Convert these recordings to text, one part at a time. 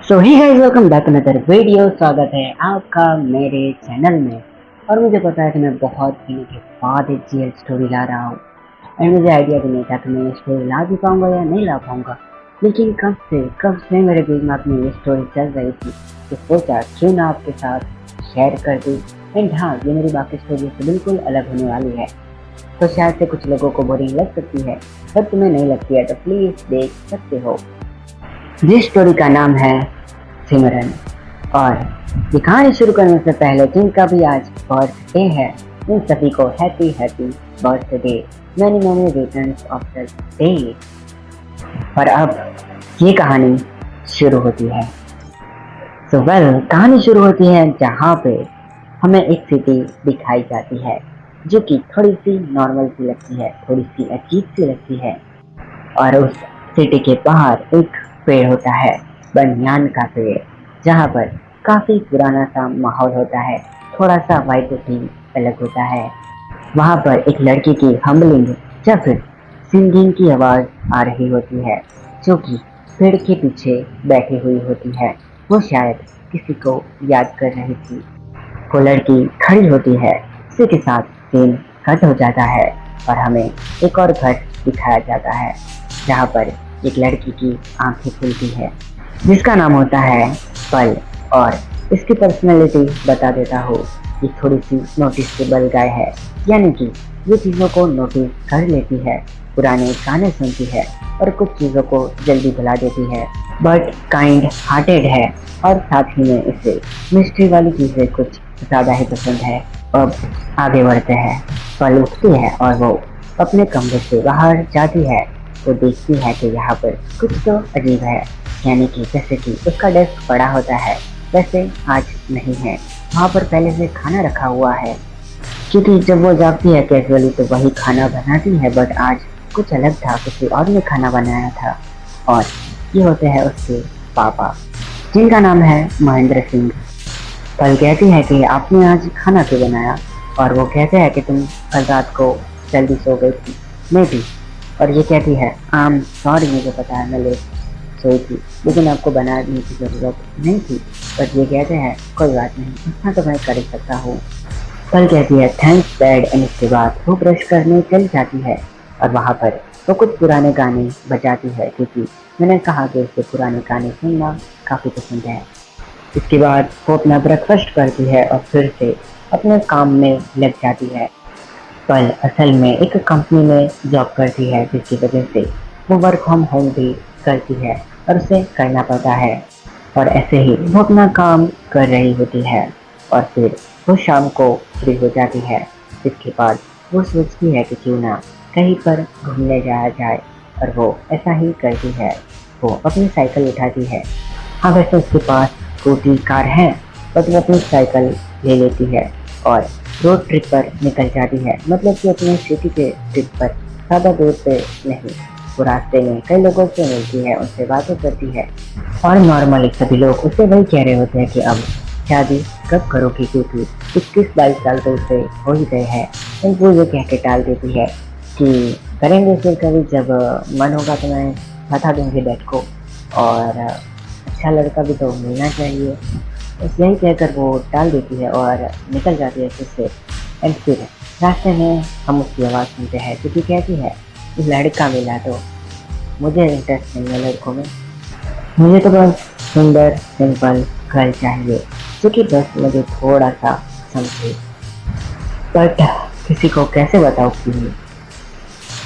सो hi guys, welcome back another video. स्वागत है आपका मेरे चैनल में। और मुझे पता है कि मैं बहुत दिनों के बाद एक रियल स्टोरी ला रहा हूँ। एंड मुझे आइडिया भी नहीं था कि मैं ये स्टोरी ला भी पाऊंगा या नहीं ला पाऊंगा, लेकिन कब से मेरे दिमाग में ये स्टोरी चल रही थी तो सोचा क्यों ना आपके साथ शेयर कर दूँ। एंड हाँ, ये मेरी बाकी स्टोरी से बिल्कुल अलग होने वाली है, तो शायद से कुछ लोगों को बोरिंग लग सकती है, पर तुम्हें नहीं लगती है तो प्लीज देख सकते हो। जिस स्टोरी का नाम है सिमरन। और ये कहानी शुरू करने से पहले जिनका भी आज बर्थडे है, उन सभी को happy birthday, many many returns of the day. और अब ये कहानी शुरू होती है। कहानी शुरू होती है जहाँ पे हमें एक सिटी दिखाई जाती है जो कि थोड़ी सी नॉर्मल सी लगती है, थोड़ी सी अजीब सी लगती है। और उस सिटी के बाहर एक पेड़ होता है, बनियान का पेड़, जहाँ पर काफी पुराना सा माहौल होता है, थोड़ा सा वाइब भी अलग होता है। वहाँ पर एक लड़की की हम्बलिंग या फिर सिंगिंग की आवाज आ रही होती है, जो कि पेड़ के पीछे बैठी हुई होती है। वो शायद किसी को याद कर रही थी। वो लड़की खड़ी होती है, उसी के साथ सीन कट हो जाता है और हमें एक और घर दिखाया जाता है, जहाँ पर एक लड़की की आंखें खुलती है, जिसका नाम होता है पल। और इसकी पर्सनैलिटी बता देता हूँ, ये थोड़ी सी नोटिसेबल गाय है, यानी कि ये चीज़ों को नोटिस कर लेती है, पुराने गाने सुनती है और कुछ चीज़ों को जल्दी भुला देती है, बट काइंड हार्टेड है। और साथ ही में इसे मिस्ट्री वाली चीज़ें कुछ ज़्यादा ही पसंद है। अब आगे बढ़ते हैं। पल उठती है और वो अपने कमरे से बाहर जाती है। वो देखती है कि यहाँ पर कुछ तो अजीब है, यानी कि जैसे कि उसका डेस्क पड़ा होता है वैसे आज नहीं है। वहाँ पर पहले से खाना रखा हुआ है, क्योंकि जब वो जागती है कैजुअली तो वही खाना बनाती है, बट आज कुछ अलग था, किसी और ने खाना बनाया था। और ये होते हैं उसके पापा, जिनका नाम है महेंद्र सिंह। पल कहती है कि आपने आज खाना क्यों बनाया, और वो कहते हैं कि तुम कल रात को जल्दी सो गई थी, मैं भी। और ये कहती है आम सॉरी, मुझे पता है मैं लेट सोई थी, लेकिन आपको बनाने की ज़रूरत नहीं थी। बट ये कहते हैं कोई बात नहीं, इतना तो मैं कर ही सकता हूँ। पल कहती है थैंक्स डैड। एंड इसके बाद वो ब्रश करने चल जाती है और वहाँ पर वो कुछ पुराने गाने बजाती है, क्योंकि मैंने कहा कि उसे पुराने गाने सुनना काफ़ी पसंद है। इसके बाद वो अपना ब्रेकफास्ट करती है और फिर से अपने काम में लग जाती है। पल असल में एक कंपनी में जॉब करती है, जिसकी वजह से वो वर्क फ्रॉम होम भी करती है और उसे करना पड़ता है। और ऐसे ही वो अपना काम कर रही होती है और फिर वो शाम को फ्री हो जाती है। जिसके बाद वो सोचती है कि क्यों ना कहीं पर घूमने जाया जाए, और वो ऐसा ही करती है। वो अपनी साइकिल उठाती है। हाँ, वैसे उसके पास स्कूटी कार है, बट वो अपनी साइकिल ले लेती है और रोड ट्रिप पर निकल जाती है। मतलब कि अपने सिटी के ट्रिप पर, ज़्यादा दूर पे नहीं। वो रास्ते में कई लोगों से मिलती है, उनसे बातें करती है, और नॉर्मली सभी लोग उससे वही कह रहे होते हैं कि अब शादी कब करोगी, क्योंकि 21-22 साल तो उसे हो ही गए हैं। वो ये कह के टाल देती है कि करेंगे फिर कभी, जब मन होगा तो मैं बता दूंगी डैड को, और अच्छा लड़का भी तो मिलना चाहिए। बस यही कहकर वो टाल देती है और निकल जाती है फिर से। एंड फिर रास्ते में हम उसकी आवाज़ सुनते हैं, क्योंकि कहती है लड़का मिला तो मुझे इंटरेस्ट नहीं है लड़कों में, मुझे तो बस सुंदर सिंपल गर्ल चाहिए, जो कि बस मुझे थोड़ा सा समझे। बट किसी को कैसे बताऊँ कि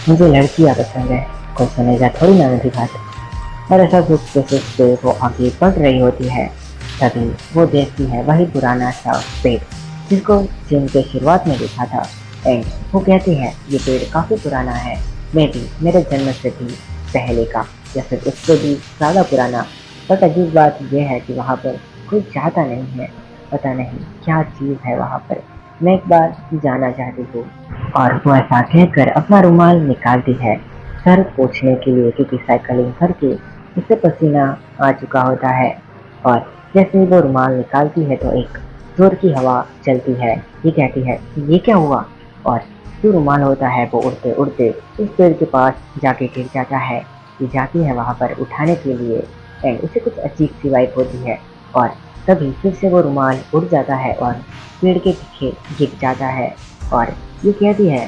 मुझे लड़कियाँ पसंद है, कोई सुनेगा थोड़ी ना मेरी बात। और ऐसा सोचते वो आगे बढ़ रही होती है, तभी वो देखती है वही पुराना सा पेड़, जिसको सीन के शुरुआत में देखा था। एंड वो कहती है ये पेड़ काफ़ी पुराना है, मैं भी मेरे जन्म से भी पहले का, या फिर उससे भी ज़्यादा पुराना। बट अजीब बात यह है कि वहाँ पर कोई जाता नहीं है, पता नहीं क्या चीज़ है वहाँ पर, मैं एक बार जाना चाहती हूँ। और वो ऐसा कहकर अपना रुमाल निकालती है सर पोंछने के लिए, क्योंकि साइकिलिंग करके उससे पसीना आ चुका होता है। और जैसे ही वो रुमाल निकालती है तो एक जोर की हवा चलती है। ये कहती है ये क्या हुआ, और जो रुमाल होता है वो उड़ते उड़ते उस पेड़ के पास जाके गिर जाता है। ये जाती है वहाँ पर उठाने के लिए, एंड उसे कुछ अजीब सी वाइब होती है और तभी फिर से वो रुमाल उड़ जाता है और पेड़ के पीछे गिर जाता है और ये कहती है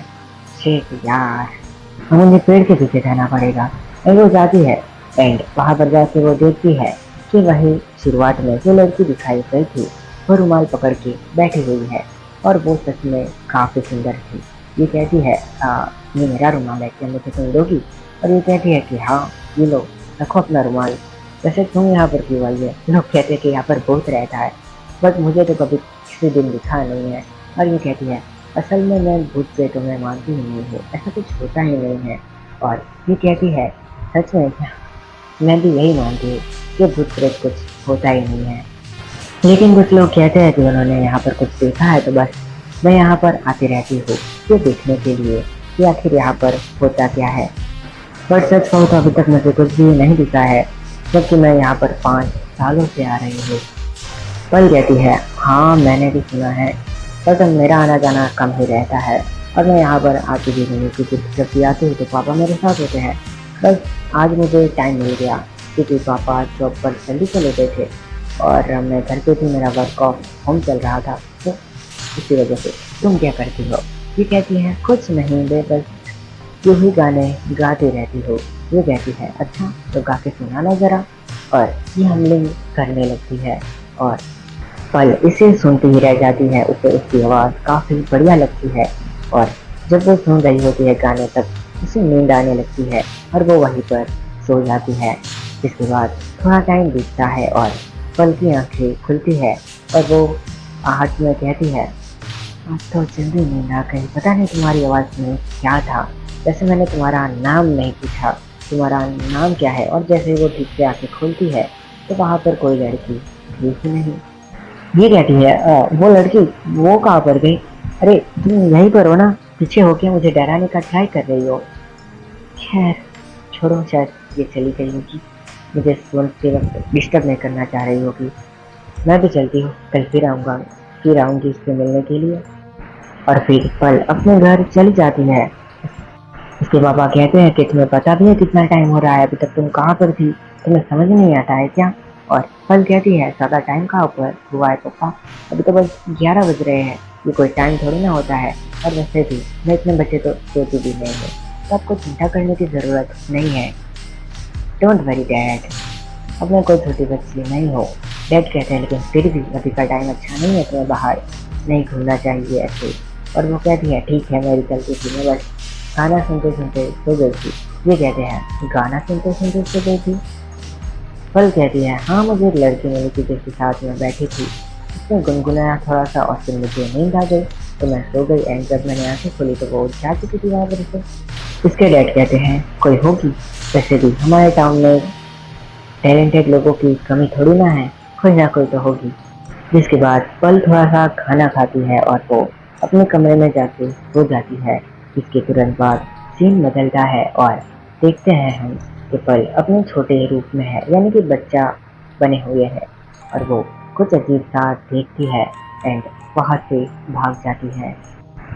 शेख यार मुझे पेड़ के पीछे जाना पड़ेगा। एंड वो जाती है एंड वहाँ पर जाके वो देखती है कि वही शुरुआत में जो लड़की दिखाई गई थी वो रुमाल पकड़ के बैठी हुई है और वो सच में काफ़ी सुंदर थी। ये कहती है ये मेरा रुमाल है, क्या मुझे तुम दोगी? और ये कहती है कि हाँ ये लो, रखो अपना रुमाल। वैसे तुम यहाँ पर क्यों आई है? लोग कहते हैं कि यहाँ पर भूत रहता है, बट मुझे तो कभी किसी दिन दिखा नहीं है। और ये कहती है असल में मैं भूत प्रेतों में मानती ही नहीं हूँ, ऐसा कुछ होता ही नहीं है। और ये कहती है सच में क्या? मैं भी यही मानती हूँ कि भूत प्रेत कुछ होता ही नहीं है, लेकिन कुछ लोग कहते हैं कि उन्होंने यहाँ पर कुछ देखा है, तो बस मैं यहाँ पर आती रहती हूँ ये देखने के लिए कि आखिर यहाँ पर होता क्या है। पर सच कहूँ तो अभी तक मुझे कुछ भी नहीं दिखा है, जबकि मैं यहाँ पर 5 सालों से आ रही हूँ। पल कहती है हाँ मैंने भी सुना है, पर तब मेरा आना जाना कम ही रहता है और मैं यहाँ पर आती भी नहीं, क्योंकि जब भी आती हूँ तो पापा मेरे साथ होते हैं। बस आज मुझे टाइम मिल गया क्योंकि पापा जॉब पर जल्दी चले गए थे और मैं घर पे भी, मेरा वर्क ऑफ होम चल रहा था, तो इसी वजह से। तुम क्या करती हो? ये कहती है कुछ नहीं बे, बस यूँ ही गाने गाती रहती हो। ये कहती है अच्छा तो गा के सुनाना ज़रा। और ये हमलिंग करने लगती है और पल इसे सुनती ही रह जाती है। उसे उसकी आवाज़ काफ़ी बढ़िया लगती है और जब वो सुन रही होती है गाने तक उसे नींद आने लगती है और वो वहीं पर सो जाती है। इसके बाद थोड़ा टाइम बीतता है और पल की आंखें खुलती है और वो आहट में कहती है आज तो जल्दी नींद आ गई, पता नहीं तुम्हारी आवाज़ में क्या था। वैसे मैंने तुम्हारा नाम नहीं पूछा, तुम्हारा नाम क्या है? और जैसे वो ठीक से आंखें खोलती है तो वहाँ पर कोई लड़की थी ही नहीं। ये कहती है वो लड़की वो कहाँ पर गई? अरे तुम यहीं पर हो ना? पीछे होके मुझे डराने का ट्राई कर रही हो। खैर छोड़ो, शायद ये चली गई होगी, मुझे सोते वक्त डिस्टर्ब नहीं करना चाह रही होगी। मैं भी चलती हूँ, कल फिर आऊँगी इससे मिलने के लिए। और फिर पल अपने घर चली जाती है। उसके पापा कहते हैं कि तुम्हें पता भी है कितना टाइम हो रहा है, अभी तक तुम कहाँ पर थी, तुम्हें समझ नहीं आता है क्या? और पल कहती है ज़्यादा टाइम कहाँ ऊपर हुआ है पापा, अभी तो बस 11 बज रहे हैं, ये कोई टाइम थोड़ी ना होता है। और वैसे भी मैं इतने बच्चे तो सोती भी नहीं हूँ, तो आपको चिंता करने की ज़रूरत नहीं है। डोंट वरी डैड, अब मैं कोई छोटी बच्ची नहीं हूँ। डैड कहते हैं लेकिन फिर भी अभी का टाइम अच्छा नहीं है, तुम्हें बाहर नहीं घूमना चाहिए ऐसे। और वो कहती है ठीक है मेरी गलती थी, मैं बस गाना सुनते सुनते सो गई थी। ये कहते हैं गाना सुनते सुनते सो गई थी? पल कहती है हाँ मुझे एक लड़की मिली थी जिसके साथ में बैठी थी, उसने गुनगुनाया थोड़ा सा और फिर मुझे नींद आ गई तो मैं सो गई। एंड जब मैंने आंखें खोली तो वो जा चुकी थी वहाँ पर से। इसके डैड कहते हैं कोई होगी, वैसे भी हमारे टाउन में टैलेंटेड लोगों की कमी थोड़ी ना है, कोई ना कोई तो होगी। जिसके बाद पल थोड़ा सा खाना खाती है और वो अपने कमरे में जाके सो जाती है। इसके तुरंत बाद सीन बदलता है और देखते हैं हम कि पल अपने छोटे रूप में है, यानी कि बच्चा बने हुए है और वो कुछ अजीब सा देखती है एंड वहाँ से भाग जाती है।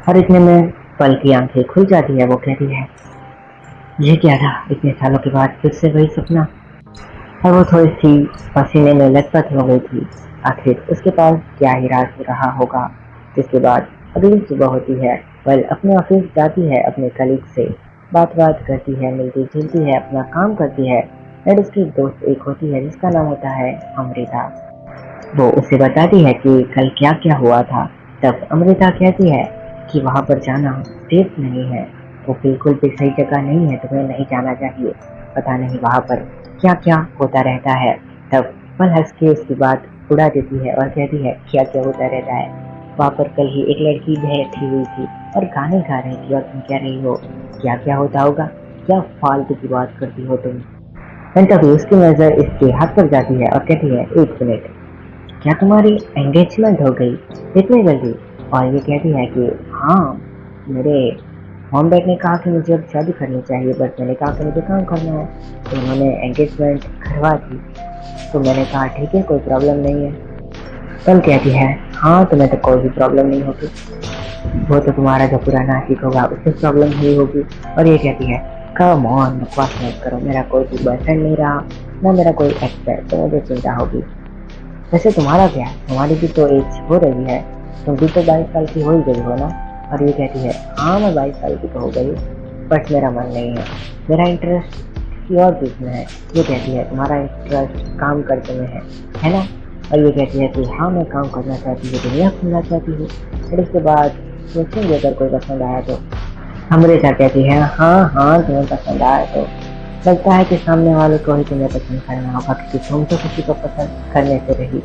और इतने में पल की आंखें खुल जाती है। वो कहती है ये क्या था, इतने सालों के बाद फिर से वही सपना। और वो थोड़ी सी पसीने में लथपथ हो गई थी, आखिर उसके पास क्या ही राज हो रहा होगा। जिसके बाद अगली सुबह होती है, पल अपने ऑफिस जाती है, अपने कलीग से बात करती है, मिलती जुलती है, अपना काम करती है। एंड उसकी दोस्त एक होती है जिसका नाम होता है अमृता। वो उसे बताती है कि कल क्या क्या हुआ था। तब अमृता कहती है कि वहाँ पर जाना सेफ नहीं है, वो बिल्कुल भी सही जगह नहीं है, तुम्हें नहीं जाना चाहिए, पता नहीं वहाँ पर क्या क्या होता रहता है। तब पल हंस के उसकी बात उड़ा देती है और कहती है क्या क्या होता रहता है, वहाँ पर कल ही एक लड़की बैठी हुई थी और गाने गा रही थी और तुम कह रही हो क्या क्या होता होगा, क्या फालतू की बात करती हो तुम। तभी उसकी नज़र इसके हाथ पर जाती है और कहती है एक मिनट, क्या तुम्हारी एंगेजमेंट हो गई इतनी जल्दी? और ये कहती है कि हाँ, मेरे मॉम डैड ने कहा कि मुझे अब शादी करनी चाहिए, बट मैंने कहा कि मुझे काम करना है, तो उन्होंने एंगेजमेंट करवा दी। तो मैंने कहा ठीक है कोई प्रॉब्लम नहीं है। कल कहती है हाँ तुम्हें तो कोई भी प्रॉब्लम नहीं होगी, वो तो तुम्हारा जो पुराना आशिक होगा उससे प्रॉब्लम हुई होगी। और ये कहती है कम ऑन, बकवास मत करो, मेरा कोई भी बॉयफ्रेंड नहीं रहा, ना मेरा कोई एक्स है, तो मुझे चिंता होगी। वैसे तुम्हारा क्या है, तुम्हारी भी तो एज हो रही है, तुम भी तो 22 साल की हो ही गई हो ना। और ये कहती है हाँ मैं 22 साल की तो हो गई, बट मेरा मन नहीं है, मेरा इंटरेस्ट किसी और चीज़ में है। ये कहती है तुम्हारा इंटरेस्ट काम करने में है ना। और ये कहती है कि हाँ मैं काम करना चाहती हूँ, दुनिया घूमना चाहती हूँ। और इसके बाद सोचेंगे अगर कोई पसंद आया तो। अमृता कहती है हाँ हाँ तुम्हें पसंद आया तो लगता है कि सामने वाले को ही तुम्हें पसंद करना होगा, क्योंकि तुम तो किसी को पसंद करने से रही।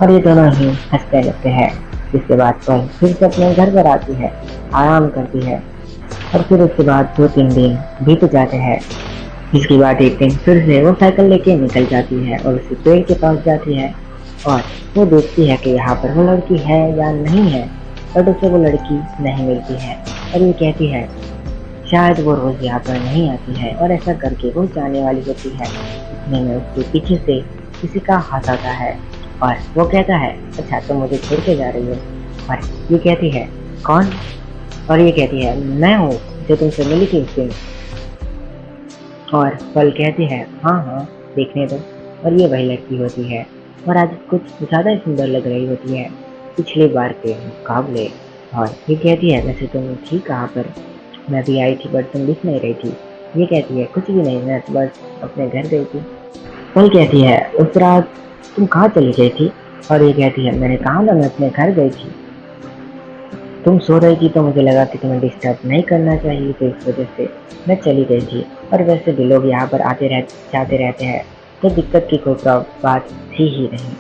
और ये दोनों ही हंसते लगते हैं। इसके बाद वह फिर से अपने घर पर आती है, आराम करती है। और फिर उसके बाद 2-3 दिन बीत जाते हैं। इसके बाद एक दिन फिर से वो साइकिल लेके निकल जाती है और उसी पेड़ के पास जाती है। और वो देखती है कि यहाँ पर वो लड़की है या नहीं है, बट उसे वो लड़की नहीं मिलती है। और ये कहती है शायद वो रोज यहाँ पर नहीं आती है, और ऐसा करके वो जाने वाली होती है। इतने में उसके पीछे से किसी का हाथ आता है और वो कहता है अच्छा तुम मुझे छोड़ के जा रही हो। और ये कहती है कौन। और ये कहती है मैं हूँ जो तुमसे मिली थी उस दिन। और पल कहती है हाँ हाँ देखने दो। और ये वही लड़की होती है, और आज कुछ ज़्यादा ही सुंदर लग रही होती है पिछली बार के मुकाबले। और ये कहती है वैसे तुम थी कहाँ पर, मैं भी आई थी बट तुम दिख नहीं रही थी। ये कहती है कुछ भी नहीं, मैं तो बस अपने घर गई थी। पल कहती है उस रात तुम कहाँ चली गई थी। और ये कहती है मैंने कहा ना मैं अपने घर गई थी, तुम सो रही थी तो मुझे लगा कि तुम्हें डिस्टर्ब नहीं करना चाहिए, तो इस वजह से मैं चली गई थी। और वैसे भी लोग यहाँ पर जाते रहते हैं, तो दिक्कत की कोई बात थी ही नहीं।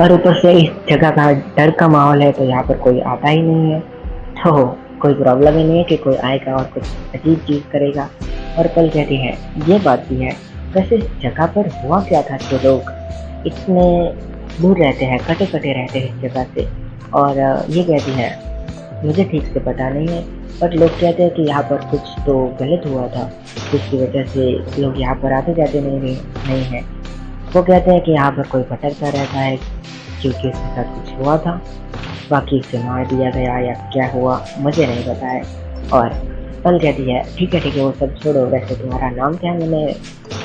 और ऊपर से इस जगह का डर का माहौल है, तो यहाँ पर कोई आता ही नहीं है, तो कोई प्रॉब्लम ही नहीं है कि कोई आएगा और कुछ अजीब चीज़ करेगा। और पल कहती है ये बात भी है, वैसे इस जगह पर हुआ क्या था कि लोग इतने दूर रहते हैं, कटे कटे रहते हैं इस जगह से। और ये कहती है मुझे ठीक से पता नहीं है, बट लोग कहते हैं कि यहाँ पर कुछ तो गलत हुआ था, जिसकी वजह से लोग यहाँ पर आते जाते नहीं हैं। वो कहते हैं कि यहाँ पर कोई भटकता रहता है क्योंकि उसके साथ कुछ हुआ था, बाकी उसे मार दिया गया या क्या हुआ मुझे नहीं पता है। और पल कहती है ठीक है वो सब छोड़ो, वैसे तुम्हारा नाम क्या है, मैंने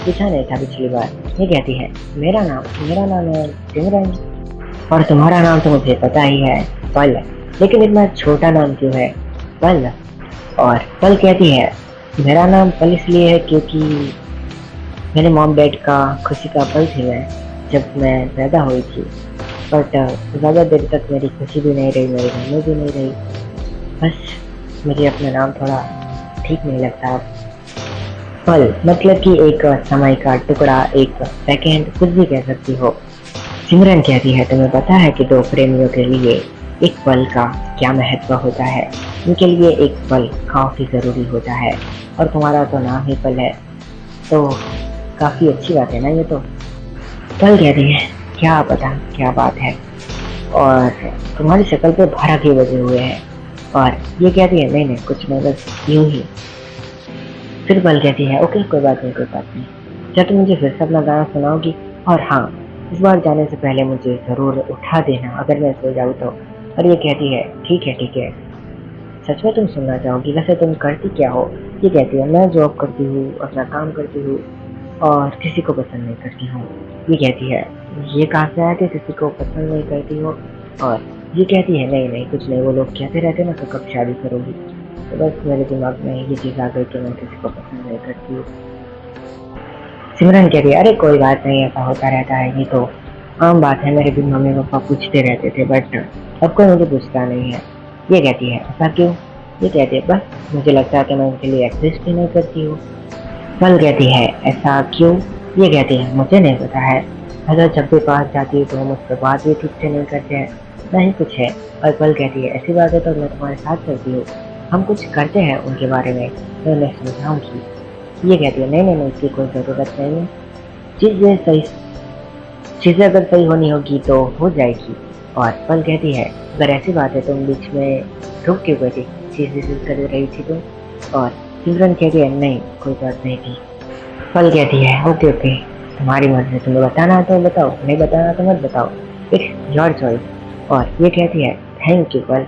पूछा नहीं था पिछली बार। ये कहती है मेरा नाम है सिमरन। और तुम्हारा नाम तो मुझे पता ही है पल, लेकिन इतना छोटा नाम क्यों है पल। और पल कहती है मेरा नाम पल इसलिए है क्योंकि मेरे मॉम डैड का खुशी का पल थी मैं जब मैं पैदा हुई थी, बट ज़्यादा देर तक मेरी खुशी भी नहीं रही, मेरे घर में भी नहीं रही। बस मुझे अपना नाम थोड़ा ठीक नहीं लगता। पल मतलब कि एक समय का टुकड़ा, एक सेकेंड, कुछ भी कह सकती हो। सिमरन कहती है तुम्हें पता है कि दो प्रेमियों के लिए एक पल का क्या महत्व होता है, उनके लिए एक पल काफ़ी ज़रूरी होता है, और तुम्हारा तो नाम ही पल है, तो काफ़ी अच्छी बात है ना ये तो। पल कहती है क्या पता क्या बात है, और तुम्हारी शक्ल पे भरा के बजे हुए हैं। और ये कहती है नहीं कुछ नहीं, बस यूं ही। फिर पल कहती है ओके कोई बात नहीं, क्या तुम मुझे फिर से अपना गाना सुनाओगी, और हाँ इस बार जाने से पहले मुझे ज़रूर उठा देना अगर मैं सो जाऊँ तो। और ये कहती है ठीक है, सच में तुम सुनना चाहोगी, वैसे तुम करती क्या हो। ये कहती है मैं जॉब करती हूँ, अपना काम करती हूँ और किसी को पसंद नहीं करती हूँ। ये कहती है ये कहाँ से आया कि किसी को पसंद नहीं करती हो। और ये कहती है नहीं कुछ नहीं, वो लोग कहते रहते ना तो कब शादी करोगी, तो बस मेरे दिमाग में ये चीज़ आ गई कि मैं किसी को पसंद नहीं करती हूँ। सिमरन कहती है अरे कोई बात नहीं, ऐसा होता रहता है, ये तो आम बात है, मेरे भी मम्मी पापा पूछते रहते थे बट अब कोई मुझे पूछता नहीं है। ये कहती है ऐसा क्यों। ये कहती है बस मुझे लगता है कि मैं उनके लिए एग्जिस्ट ही नहीं करती हूँ। पल कहती है ऐसा क्यों। ये कहती है मुझे नहीं पता है, अगर जब भी पास जाती है तो हम उससे बात भी ठीक से नहीं करते हैं, नहीं कुछ है। और पल कहती है ऐसी बात है तो मैं तुम्हारे साथ चलती हूँ, हम कुछ करते हैं उनके बारे में, मैं उन्हें समझाऊँगी। ये कहती है नहीं इसकी कोई ज़रूरत नहीं है, चीज़ें अगर सही होनी होगी तो हो जाएगी। और पल कहती है अगर ऐसी बात है तुम बीच में रुक क्यों गई थी, चीज़ें कर रही थी तुम। और सिमरन कहती है नहीं कोई बात नहीं थी। पल कहती है ओके तुम्हारी मर्जी, तुम्हें बताना है तो बताओ, नहीं बताना तो मत बताओ, इट्स योर चॉइस। और ये कहती है थैंक यू पल।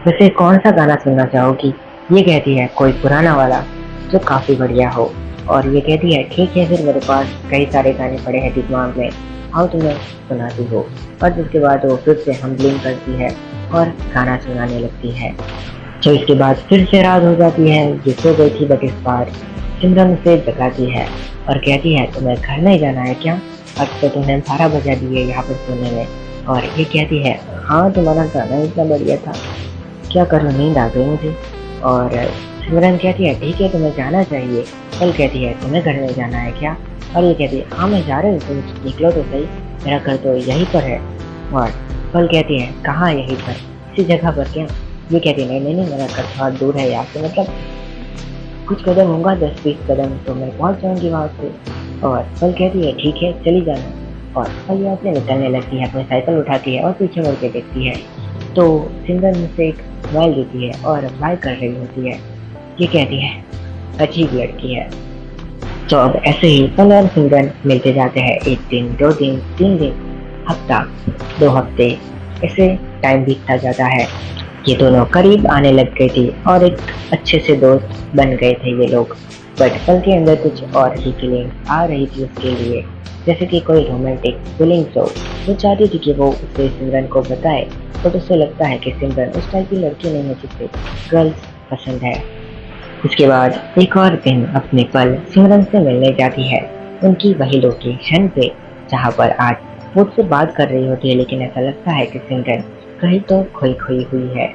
वैसे कौन सा गाना सुनना चाहोगी। ये कहती है कोई पुराना वाला जो काफ़ी बढ़िया हो। और ये कहती है ठीक है, फिर मेरे पास कई सारे गाने पड़े हैं दिमाग में, आओ तुम्हें सुनाती हो। और जिसके बाद वो फिर से हम्बलिंग करती है और गाना सुनाने लगती है। तो इसके बाद फिर से रात हो जाती है। ये सो गई थी बट इस बार सिमरन उसे जगाती है और कहती है तुम्हें घर नहीं जाना है क्या? अब तो तुमने 12 बजा दिए यहाँ पर सोने में। और ये कहती है हाँ तुम्हारा गाना इतना बढ़िया था, क्या करूँ नींद आ गई मुझे। और सिमरन कहती है ठीक है तुम्हें जाना चाहिए। कल कहती है तुम्हें घर में जाना है क्या? और ये कहती है हाँ मैं जा रही हूँ, तुम निकलो तो सही, मेरा घर तो यहीं पर है। और कल कहती है कहाँ यहीं पर, इसी जगह पर क्या? ये कहती है नहीं, मेरा घर थोड़ा दूर है यहाँ से, मतलब कुछ कदम होगा 10-20 कदम तो मैं पहुँच जाऊँगी वहाँ से। और कल कहती है ठीक है चली जाना। और कल यहाँ से निकलने लगती है, अपनी साइकिल उठाती है और पीछे मुड़ के देखती है तो सिमरन मुझसे एक स्माइल देती है और बाय कर रही होती है। ये कहती है अजीब लड़की है। तो अब ऐसे ही कल और सिमरन मिलते जाते हैं, 1 दिन 2 दिन 3 दिन, हफ्ता 2 हफ्ते, ऐसे टाइम बीतता जाता है। ये दोनों करीब आने लग गई थी और एक अच्छे से दोस्त बन गए थे ये लोग। बट कल के अंदर कुछ और ही फीलिंग्स आ रही थी उसके लिए, जैसे कि कोई रोमांटिक फीलिंग्स हो। वो चाहती थी कि वो उसे सिमरन को बताए, बट उसे लगता है कि सिमरन उस टाइप की लड़की नहीं है जिसे गर्ल्स पसंद है। इसके बाद एक और दिन अपने पल सिमरन से मिलने जाती है, उनकी वही लोकेशन पे जहाँ पर आज वो उससे बात कर रही होती है, लेकिन ऐसा लगता है कि सिमरन कहीं तो खोई खोई हुई है।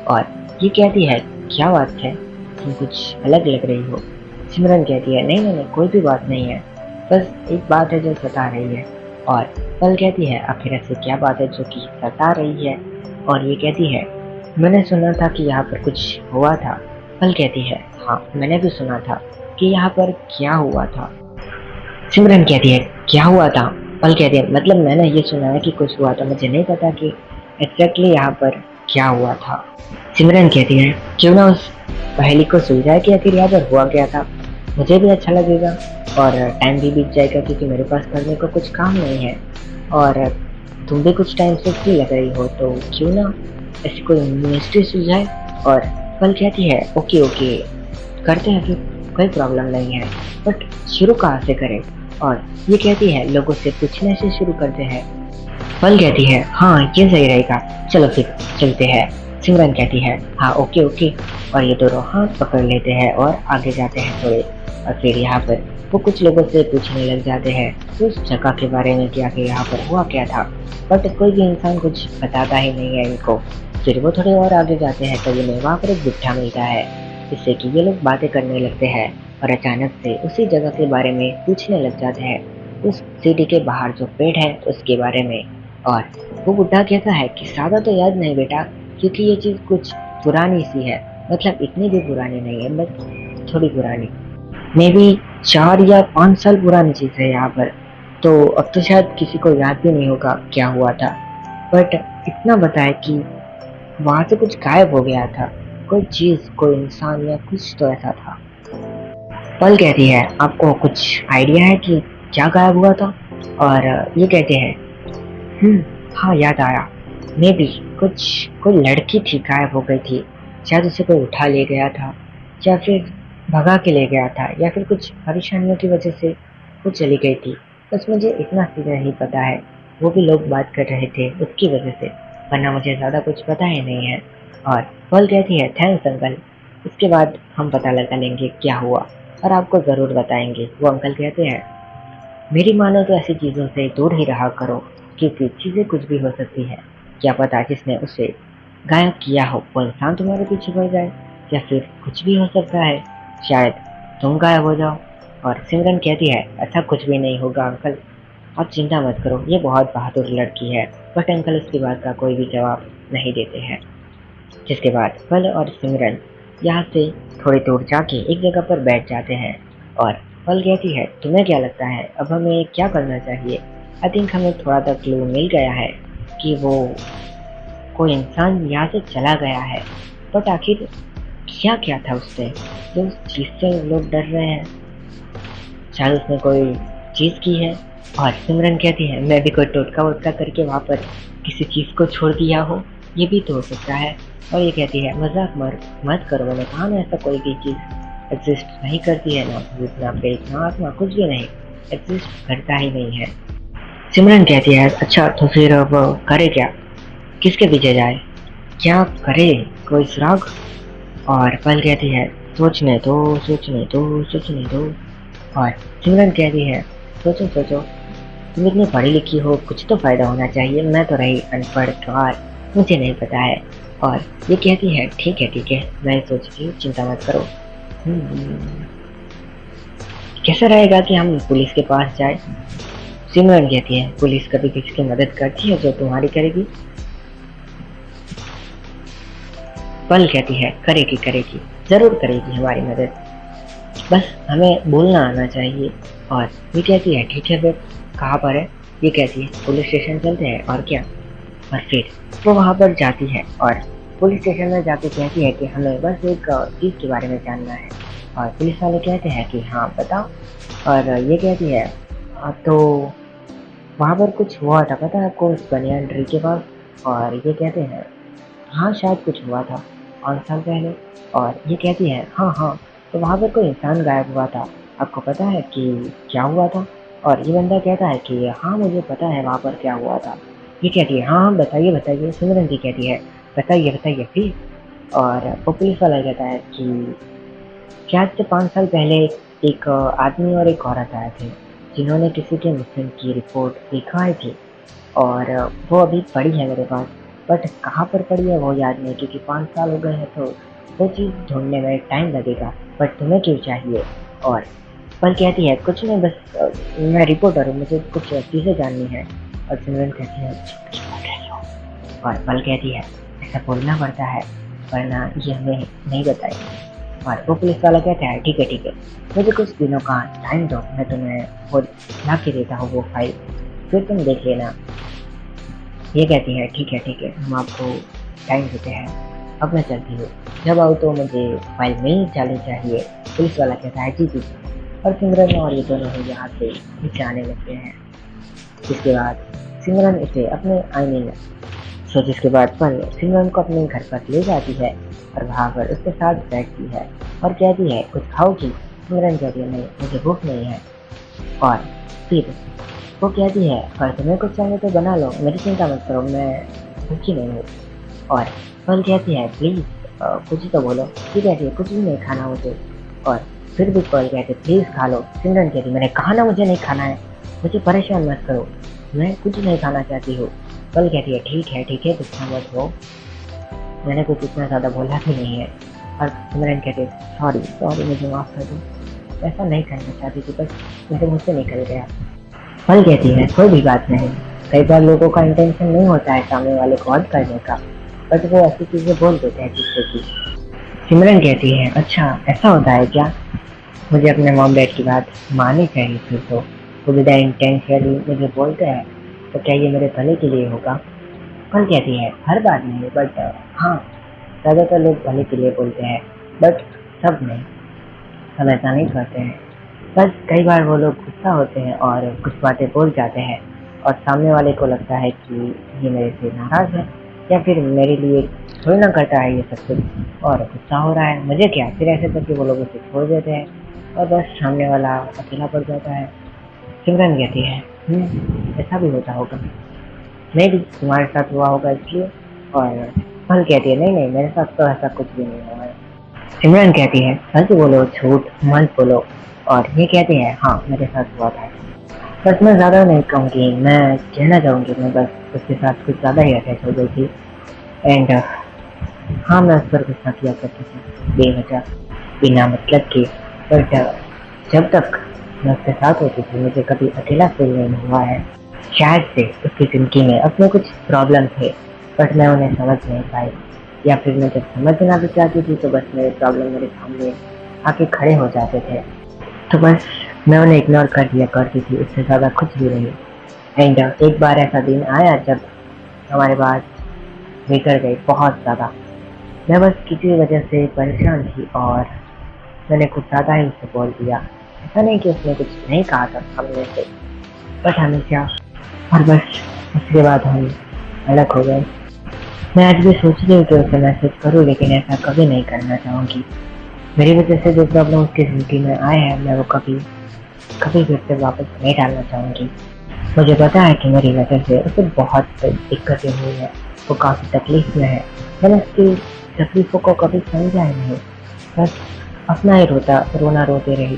और ये कहती है क्या बात है, तुम कुछ अलग लग रही हो। सिमरन कहती है नहीं कोई भी बात नहीं है, बस एक बात है जो सता रही है। और पल कहती है आखिर ऐसी क्या बात है जो कि सता रही है। और ये कहती है मैंने सुना था कि यहाँ पर कुछ हुआ था। पल कहती है हाँ मैंने भी सुना था कि यहाँ पर क्या हुआ था। सिमरन कहती है क्या हुआ था? पल कहती है मतलब मैंने ये सुना है कि कुछ हुआ था, मुझे नहीं पता कि एग्जैक्टली यहाँ पर क्या हुआ था। सिमरन कहती है क्यों ना उस पहेली को सुलझाए कि आखिर यहाँ पर हुआ क्या था, मुझे भी अच्छा लगेगा और टाइम भी बीत जाएगा क्योंकि मेरे पास करने को कुछ काम नहीं है और तुम भी कुछ टाइम से फ्री लग रही हो, तो क्यों ना ऐसी कोई मिस्ट्री सुलझाए। और पल कहती है ओके करते हैं, फिर कोई प्रॉब्लम नहीं है, बट शुरू कहाँ से करें? और ये कहती है लोगों से पूछने से शुरू करते हैं। पल कहती है हाँ ये सही रहेगा, चलो फिर चलते हैं। सिमरन कहती है हाँ ओके। और ये दोनों हाथ पकड़ लेते हैं और आगे जाते हैं थोड़े। और फिर यहाँ पर वो कुछ लोगों से पूछने लग जाते हैं उस जगह के बारे में कि आखिर यहाँ पर हुआ क्या था, बट कोई भी इंसान कुछ बताता ही नहीं है इनको। फिर वो थोड़े और आगे जाते हैं तो उन्हें वहाँ पर एक गुट्ठा मिलता है, जिससे कि ये लोग बातें करने लगते हैं और अचानक से उसी जगह के बारे में पूछने लग जाते हैं, उस सिटी के बाहर जो पेड़ है उसके बारे में। और वो बुढ़ा कहता है कि ज़्यादा तो याद नहीं बेटा, क्योंकि ये चीज़ कुछ पुरानी सी है, मतलब इतनी भी पुरानी नहीं है बट थोड़ी पुरानी, मे बी 4 या 5 साल पुरानी चीज़ है यहाँ पर। तो अब तो शायद किसी को याद भी नहीं होगा क्या हुआ था, बट इतना बताए कि वहाँ से कुछ गायब हो गया था, कोई चीज़ कोई इंसान या कुछ तो ऐसा था। पल कहती है आपको कुछ आइडिया है कि क्या गायब हुआ था? और ये कहते हैं हाँ याद आया, मे बी कोई लड़की थी गायब हो गई थी, शायद उसे कोई उठा ले गया था या फिर भगा के ले गया था या फिर कुछ परेशानियों की वजह से वो चली गई थी। बस मुझे इतना सीधा ही पता है, वो भी लोग बात कर रहे थे उसकी वजह से, वरना मुझे ज़्यादा कुछ पता ही नहीं है। और पल कहती है थैंक्स अंकल, इसके बाद हम पता लगा लेंगे क्या हुआ और आपको ज़रूर बताएंगे। वो अंकल कहते हैं मेरी मानो तो ऐसी चीज़ों से दूर ही रहा करो, क्योंकि चीज़ें कुछ भी हो सकती है, क्या पता जिसने उसे गायब किया हो वो इंसान तुम्हारे पीछे पड़ जाए, या फिर कुछ भी हो सकता है, शायद तुम गायब हो जाओ। और सिमरन कहती है ऐसा कुछ भी नहीं होगा अंकल, आप चिंता मत करो, ये बहुत बहादुर लड़की है। बट अंकल उसकी बात का कोई भी जवाब नहीं देते हैं। जिसके बाद पल और सिमरन यहाँ से थोड़ी दूर जाके एक जगह पर बैठ जाते हैं और पल कहती है तुम्हें क्या लगता है अब हमें क्या करना चाहिए? आई थिंक हमें थोड़ा सा क्लू मिल गया है कि वो कोई इंसान यहाँ से चला गया है, बट आखिर क्या था उससे जो उस चीज़ से लोग डर रहे हैं? शायद उसने कोई चीज़ की है। और सिमरन कहती है मैं भी कोई टोटका वोटका करके वहाँ पर किसी चीज़ को छोड़ दिया हो, ये भी तो हो सकता है। और ये कहती है मजाक मत करो, मैंने कहा ना ऐसा कोई भी चीज़ एग्जिस्ट नहीं करती है, ना भूत, ना प्रेत, ना आत्मा, कुछ भी नहीं, एग्जिस्ट करता ही नहीं है। सिमरन कहती है अच्छा तो फिर अब करे क्या, किसके पीछे जाए, क्या करे, कोई सुराग। और पल कहती है सोचने दो, सोचने दो, सोचने दो। और सिमरन कहती है सोचो सोचो, तुम इतनी पढ़ी लिखी हो, कुछ तो फायदा होना चाहिए, मैं तो रही अनपढ़ गंवार, मुझे नहीं पता है। और ये कहती है ठीक है मैं सोचती हूँ, चिंता मत करो। कैसा रहेगा कि हम पुलिस के पास जाए। सिमरन कहती है पुलिस कभी किसी की मदद करती है जो तुम्हारी करेगी। पल कहती है करेगी, जरूर करेगी हमारी मदद, बस हमें बोलना आना चाहिए। और ये कहती है ठीक है फिर कहाँ पर है। ये कहती है पुलिस स्टेशन चलते हैं और क्या। और फिर वो वहाँ पर जाती है और पुलिस स्टेशन में जाके कहती है कि हमें बस एक चीज़ के बारे में जानना है। और पुलिस वाले कहते हैं कि हाँ बताओ। और ये कहती है तो वहाँ पर कुछ हुआ था पता है आपको उस बनियान ट्री के पास। और ये कहते हैं हाँ शायद कुछ हुआ था 5 साल पहले। और ये कहती है हाँ तो वहाँ पर कोई इंसान गायब हुआ था, आपको पता है कि क्या हुआ था। और ये बंदा कहता है कि हाँ मुझे पता है वहाँ पर क्या हुआ था। ये कहती है हाँ बताइए। सिमरन जी कहती है बताइए फिर। और वो पुलिस वाला कहता है कि शायद से 5 साल पहले एक आदमी और एक औरत आए थे जिन्होंने किसी के मिसिंग की रिपोर्ट लिखवाई थी। और वो अभी पड़ी है मेरे पास, बट कहाँ पर पड़ी है वो याद नहीं, क्योंकि 5 साल हो गए हैं तो वो चीज़ ढूंढने में टाइम लगेगा। बट तुम्हें क्यों चाहिए। और पल कहती है कुछ नहीं, बस मैं रिपोर्टर हूँ, मुझे कुछ चीज़ें जाननी है। और सिमरन कहती है झूठ बोल रही हो। और पल कहती है ऐसा बोलना पड़ता है वरना ये हमें नहीं बताएगी। और वो पुलिस वाला कहता है ठीक है मुझे कुछ दिनों का टाइम दो, मैं तुम्हें वो ला के देता हूँ वो फाइल, फिर तुम देख लेना। ये कहती है ठीक है हम आपको टाइम देते हैं, अब मैं चलती हूँ, जब आओ तो मुझे फाइल मिल जानी चाहिए। पुलिस वाला कहता है जी। और सिमरन और ये दोनों ही यहाँ से नीचे आने लगते हैं। इसके बाद सिमरन इसे अपने आईने में जिसके बाद पल सिमरन को अपने घर पर ले जाती है और वहाँ पर उसके साथ बैठती है और कहती है कुछ खाओगी। सिमरन कहती है नहीं मुझे भूख नहीं है। और फिर वो कहती है अगर तुम्हें कुछ चाहिए तो बना लो, मेरी चिंता मत करो, मैं भूखी नहीं हूँ। और पल कहती है प्लीज़ कुछ तो बोलो। ये कहती है कुछ भी नहीं खाना मुझे। और फिर भी पल कहती है प्लीज़ खा लो। सिमरन कहती मैंने कहा ना मुझे नहीं खाना है, मुझे परेशान मत करो, मैं कुछ नहीं खाना चाहती हूँ। पल कहती है ठीक है गुस्सा मत हो, मैंने कुछ इतना ज़्यादा बोला भी नहीं है। और सिमरन कहती है सॉरी मुझे माफ़ कर दो, ऐसा नहीं करना चाहती थी, बस मेरे मुँह से निकल गया। पल कहती है कोई भी बात नहीं, कई बार लोगों का इंटेंशन नहीं होता है सामने वाले को हर्ट करने का, बट वो ऐसी चीज़ें बोल देते हैं जिससे कि। सिमरन कहती है अच्छा ऐसा होता है क्या, मुझे अपने मॉम डैड की बात माननी चाहिए फिर तो, वो विदा इंटेंशनली मुझे बोलते हैं तो क्या ये मेरे भले के लिए होगा। पल कहती है हर बात नहीं, बट हाँ ज़्यादातर लोग भले के लिए बोलते हैं, बट सब नहीं, सब ऐसा नहीं करते हैं। बस कई बार वो लोग गुस्सा होते हैं और कुछ बातें बोल जाते हैं और सामने वाले को लगता है कि ये मेरे से नाराज़ है या फिर मेरे लिए थोड़ी ना करता है ये सब कुछ और गुस्सा हो रहा है, मुझे क्या। फिर ऐसे करके वो लोग उसे छोड़ देते हैं और बस सामने वाला अकेला पड़ जाता है। सिमरन कहती है ऐसा भी होता होगा, नहीं भी तुम्हारे साथ हुआ होगा इसलिए। और पल कहती है नहीं मेरे साथ तो ऐसा कुछ भी नहीं हुआ है। सिमरन कहती है सच बोलो झूठ मत बोलो। और ये कहते हैं हाँ मेरे साथ हुआ था, बस मैं ज़्यादा नहीं कहूँगी, मैं कहना चाहूँगी मैं बस उसके साथ कुछ ज़्यादा ही अटैच हो गई थी। एंड हाँ मैं उस पर गुस्सा किया करती थी बेवजह बिना मतलब के, बट जब तक मैं उसके साथ होती थी मुझे कभी अकेला फील नहीं हुआ है। शायद से उसकी ज़िंदगी में अपने कुछ प्रॉब्लम थे बट मैं उन्हें समझ नहीं पाई, या फिर मैं जब समझना भी चाहती थी तो बस मेरे प्रॉब्लम मेरे सामने आके खड़े हो जाते थे, तो बस मैं उन्हें इग्नोर कर दिया करती थी, उससे ज़्यादा कुछ भी नहीं। एंड एक बार ऐसा दिन आया जब हमारे बात बिगड़ गई बहुत ज़्यादा, मैं बस किसी वजह से परेशान थी और मैंने कुछ ज़्यादा ही उसे बोल दिया। ऐसा नहीं कि उसने कुछ नहीं कहा था हमने से, बट हमेशा, और बस उसके बाद हम अलग हो गए। मैं आज भी सोच रही हूँ कि उसे मैसेज करूँ लेकिन ऐसा कभी नहीं करना चाहूँगी। मेरी वजह से जो प्रॉब्लम उसकी ज़िंदगी में आए हैं, मैं वो कभी कभी भी उसे वापस नहीं डालना चाहूँगी। मुझे पता है कि मेरी वजह से उसे बहुत दिक्कतें हुई हैं, वो काफ़ी तकलीफ़ में है। मैंने उसकी तकलीफ़ों को कभी समझा ही नहीं, बस अपना ही रोना रोती रही।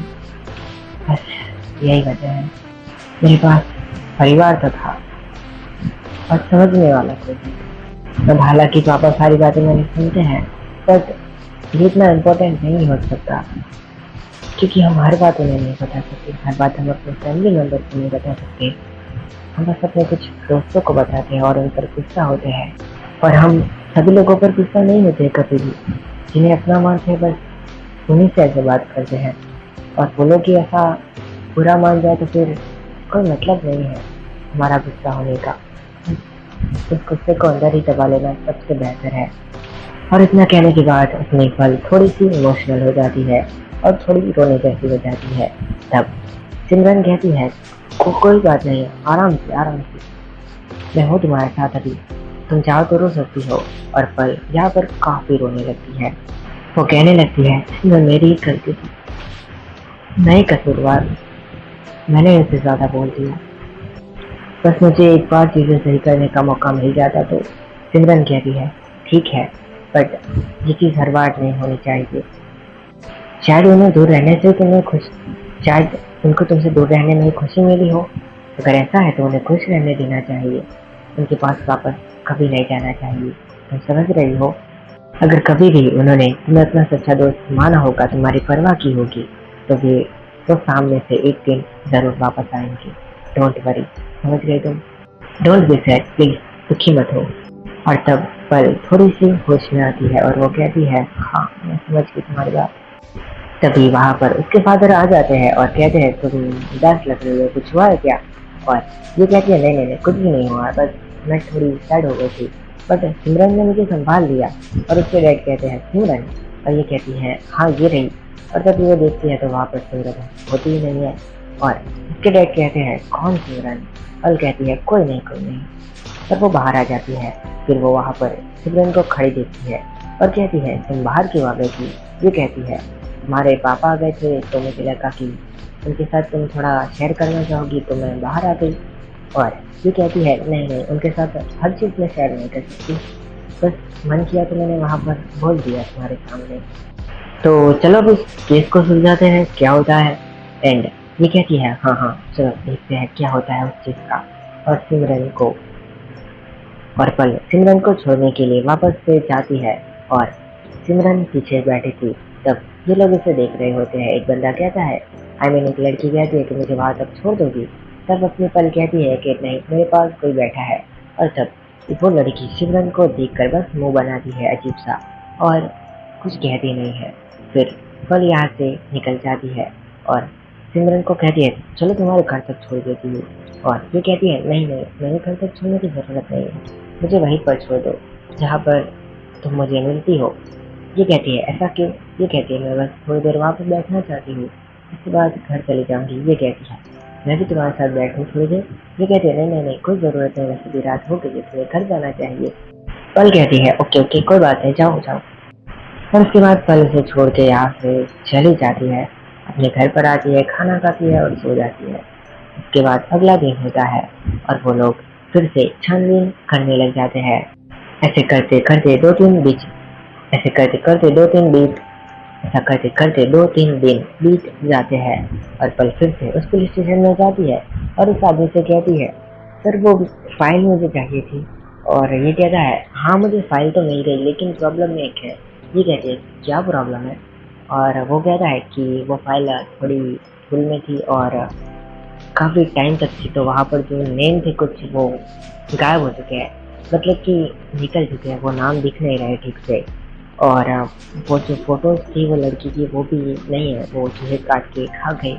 बस यही वजह है। मेरे पास परिवार तो था और समझने वाला कोई नहीं। अब हालाँकि पापा सारी बातें मेरी सुनते हैं, बट ये इतना इम्पोर्टेंट नहीं हो सकता, क्योंकि हम हर बात उन्हें नहीं बता सकते, हर बात हम अपने फैमिली मेंबर को नहीं बता सकते। हम बस अपने कुछ दोस्तों को बताते हैं और उन पर गुस्सा होते हैं, और हम सभी लोगों पर गुस्सा नहीं होते कभी भी। जिन्हें अपना मानते हैं बस उन्हीं से ऐसे बात करते हैं, और वो लोग ही ऐसा बुरा मान जाए तो फिर कोई मतलब नहीं है हमारा गुस्सा होने का। उस गुस्से को अंदर ही दबा लेना सबसे बेहतर है। और इतना कहने के बाद अपनी पल थोड़ी सी इमोशनल हो जाती है और थोड़ी रोने जैसी हो जाती है। तब सिमरन कहती है, कोई बात नहीं, आराम से आराम से, मैं हूँ तुम्हारे साथ अभी, तुम चाहो तो रो सकती हो। और पल यहाँ पर काफ़ी रोने लगती है। वो कहने लगती है, सिमरन मेरी ही गलती थी, मैं ही कसूरवार, मैंने इनसे ज़्यादा बोल दिया, बस मुझे एक बार चीज़ें सही करने का मौका मिल जाता तो। सिमरन कहती है, ठीक है, बट ये चीज़ हर बार नहीं होनी चाहिए। शायद उन्हें दूर रहने से तुम्हें खुश शायद उनको तुमसे दूर रहने में ही खुशी मिली हो। अगर ऐसा है तो उन्हें खुश रहने देना चाहिए, उनके पास वापस कभी नहीं जाना चाहिए। तुम समझ रही हो? अगर कभी भी उन्होंने तुम्हें अपना सच्चा दोस्त माना होगा, तुम्हारी परवाह की होगी, तो वो सामने से एक दिन ज़रूर वापस आएंगे। डोंट वरी, समझ गए तुम? डोंट बी सैड प्लीज, दुखी मत हो। और तब पल थोड़ी सी होश में आती है और वो कहती है, हाँ मैं समझ गई तुम्हारी बात। तभी वहाँ पर उसके फादर आ जाते हैं और कहते हैं, तुम उदास लग रही हो, कुछ हुआ है क्या? और ये कहती है, नहीं नहीं नहीं, कुछ भी नहीं हुआ, बस मैं थोड़ी सैड हो गई थी, बट सिमरन ने मुझे संभाल लिया। और उसके डैड कहते हैं, सिमरन? और ये कहती है, हाँ ये रही। और तभी वो देखती है तो वहाँ पर सिमरन होती ही नहीं है। और उसके डैड कहते हैं, कौन सिमरन? और कहती है, कोई नहीं कोई नहीं। तब वो बाहर आ जाती है। फिर वो वहाँ पर सिमरन को खड़ी देखती है और कहती है, तुम बाहर क्यों आ गई थी? ये कहती है, हमारे पापा आ गए थे तो मुझे लगा कि उनके साथ तुम थोड़ा शेयर करना चाहोगी, तो मैं बाहर आ गई। और ये कहती है, नहीं नहीं, उनके साथ हर चीज़ में शेयर नहीं कर सकती, बस मन किया तो मैंने वहाँ पर बोल दिया तुम्हारे सामने। तो चलो अब इस केस को सुलझाते हैं, क्या होता है। एंड ये कहती है, हाँ हाँ चलो देखते हैं क्या होता है उस चीज़ का। और पल सिमरन को छोड़ने के लिए वापस से जाती है, और सिमरन पीछे बैठी थी। तब ये लोग इसे देख रहे होते हैं। एक बंदा कहता है, एक लड़की कहती है कि मुझे वहाँ तक छोड़ दोगी? तब अपनी पल कहती है कि नहीं, मेरे पास कोई बैठा है। और तब वो लड़की सिमरन को देखकर बस मुंह बनाती है अजीब सा, और कुछ कहती नहीं है। फिर पल यहाँ से निकल जाती है और सिमरन को कहती है, चलो तुम्हारे घर तक छोड़ देती हूँ। और ये कहती है, नहीं नहीं, मेरे घर तक छोड़ने की ज़रूरत नहीं है, मुझे वहीं पर छोड़ दो जहाँ पर तुम मुझे मिलती हो। ये कहती है, ऐसा क्यों? ये कहती है, मैं बस थोड़ी देर वहाँ पर बैठना चाहती हूँ, उसके बाद घर चली जाऊँगी। ये कहती है, मैं भी तुम्हारे साथ बैठूँ थोड़ी देर? ये कहती है, नहीं नहीं नहीं, कोई ज़रूरत नहीं, वैसे भी रात हो गई है, तुम्हें घर जाना चाहिए। पल कहती है, ओके ओके, कोई बात नहीं, जाओ जाओ। और उसके बाद पल उसे छोड़ के यहाँ से चली जाती है, अपने घर पर आती है, खाना खाती है और सो जाती है। उसके बाद अगला दिन होता है और वो लोग फिर से छानबीन करने लग जाते हैं। ऐसे करते करते दो तीन बीच ऐसे करते करते दो तीन बीत ऐसा करते करते 2-3 दिन बीत जाते हैं। और पल फिर से उस पुलिस स्टेशन में जाती है और उस आदमी से कहती है, सर वो फाइल मुझे चाहिए थी। और ये कहता है, हाँ मुझे फाइल तो मिल गई, लेकिन प्रॉब्लम एक है। ये कहती है, क्या प्रॉब्लम है? और वो कहता है कि वो फाइल थोड़ी भूल में थी और काफ़ी टाइम तक थी, तो वहाँ पर जो नेम थे कुछ वो गायब हो चुके हैं, मतलब कि निकल चुके हैं, वो नाम दिख नहीं रहे ठीक से। और वो जो फोटोज थी वो लड़की की, वो भी नहीं है, वो चूहे काट के खा गई।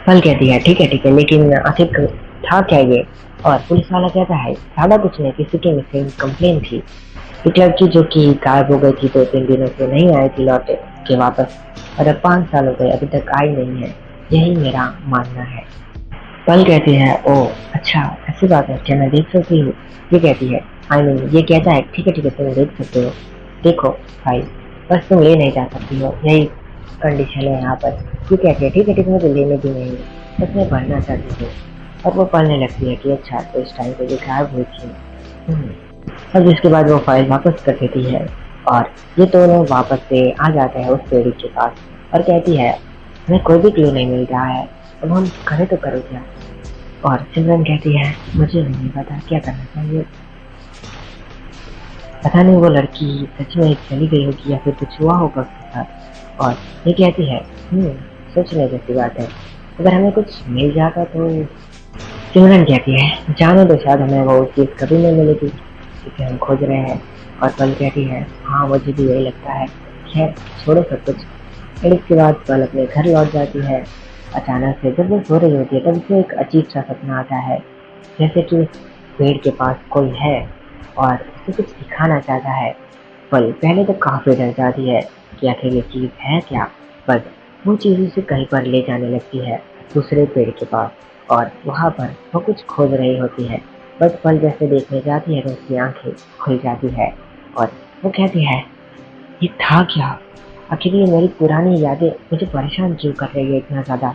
पल कहती है, ठीक है, लेकिन आखिर था क्या ये? और पुलिस वाला कहता है, ज़्यादा कुछ नहीं, किसी की मिसिंग कंप्लेन थी, एक लड़की जो कि गायब हो गई थी, 2-3 दिनों से नहीं आई थी लौट के वापस, और अब 5 साल हो गए अभी तक आई नहीं है, यही मेरा मानना है। पल कहती है, ओह अच्छा ऐसी बात है, क्या मैं देख सकती हूँ? ये कहती है, ये कहता है, ठीक है तुम देख सकते हो, देखो भाई, बस तुम ले नहीं जा सकती हो, यही कंडीशन है यहाँ पर। ये कहती है ठीक है ठीक है, मुझे लेने भी नहीं है, बस मैं पढ़ना चाहती हूँ। और वो पढ़ने लगती है कि अच्छा तो इस टाइम पे जो गायब हुई थी। और जिसके बाद वो फाइल वापस कर देती है और ये दोनों वापस से आ जाते हैं उस पेड़ी के पास और कहती है हमें कोई भी क्लू नहीं मिल रहा है, अब हम करें तो करो क्या। और सिमरन कहती है मुझे नहीं पता क्या करना चाहिए, पता नहीं वो लड़की सच में चली गई होगी या फिर कुछ हुआ होगा उसके साथ। और ये कहती है सोचने जैसी बात है, अगर हमें कुछ मिल जाता तो। सिमरन कहती है जाने दो, शायद हमें वो चीज़ कभी नहीं मिलेगी जिसे हम खोज रहे हैं। और पल कहती है हाँ मुझे भी यही लगता है, खैर छोड़ो सब कुछ। फिर इसके बाद पल अपने घर लौट जाती है। अचानक से जब वो सो रही होती है तब उसे एक अजीब सा सपना आता है, जैसे कि उस पेड़ के पास कोई है और उसे कुछ दिखाना चाहता है। पल पहले तो काफ़ी डर जाती है कि आखिर ये चीज़ है क्या, पर वो चीज़ उसे कहीं पर ले जाने लगती है दूसरे पेड़ के पास और वहाँ पर वो कुछ खोज रही होती है। बट पल जैसे देखने जाती है तो उसकी आंखें खुल जाती है और वो कहती है ये था क्या, आखिर ये मेरी पुरानी यादें मुझे परेशान क्यों कर रही है इतना ज़्यादा।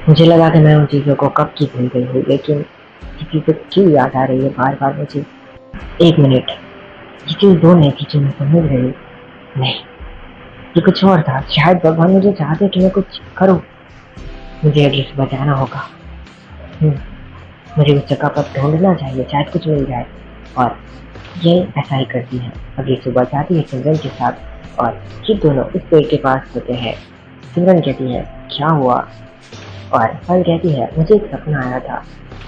मुझे लगा कि मैं उन चीज़ों को कब की भूल गई हूँ, लेकिन ये चीज़ें क्यों याद आ रही है बार बार मुझे। एक मिनट, ये चीज़ वो नहीं थी जो मैं समझ रही हूँ। नहीं, ये कुछ और था। शायद भगवान मुझे चाहते कि मैं कुछ करूँ, मुझे अगले से बचाना होगा। मुझे उस जगह पर ढूंढना चाहिए, शायद कुछ मिल जाए। और ये ऐसा ही करती है। अगली सुबह जाती है सिमरन के साथ और ये दोनों उस पेड़ के पास होते हैं। सिमरन कहती है क्या हुआ, और पल कहती है मुझे एक सपना आया था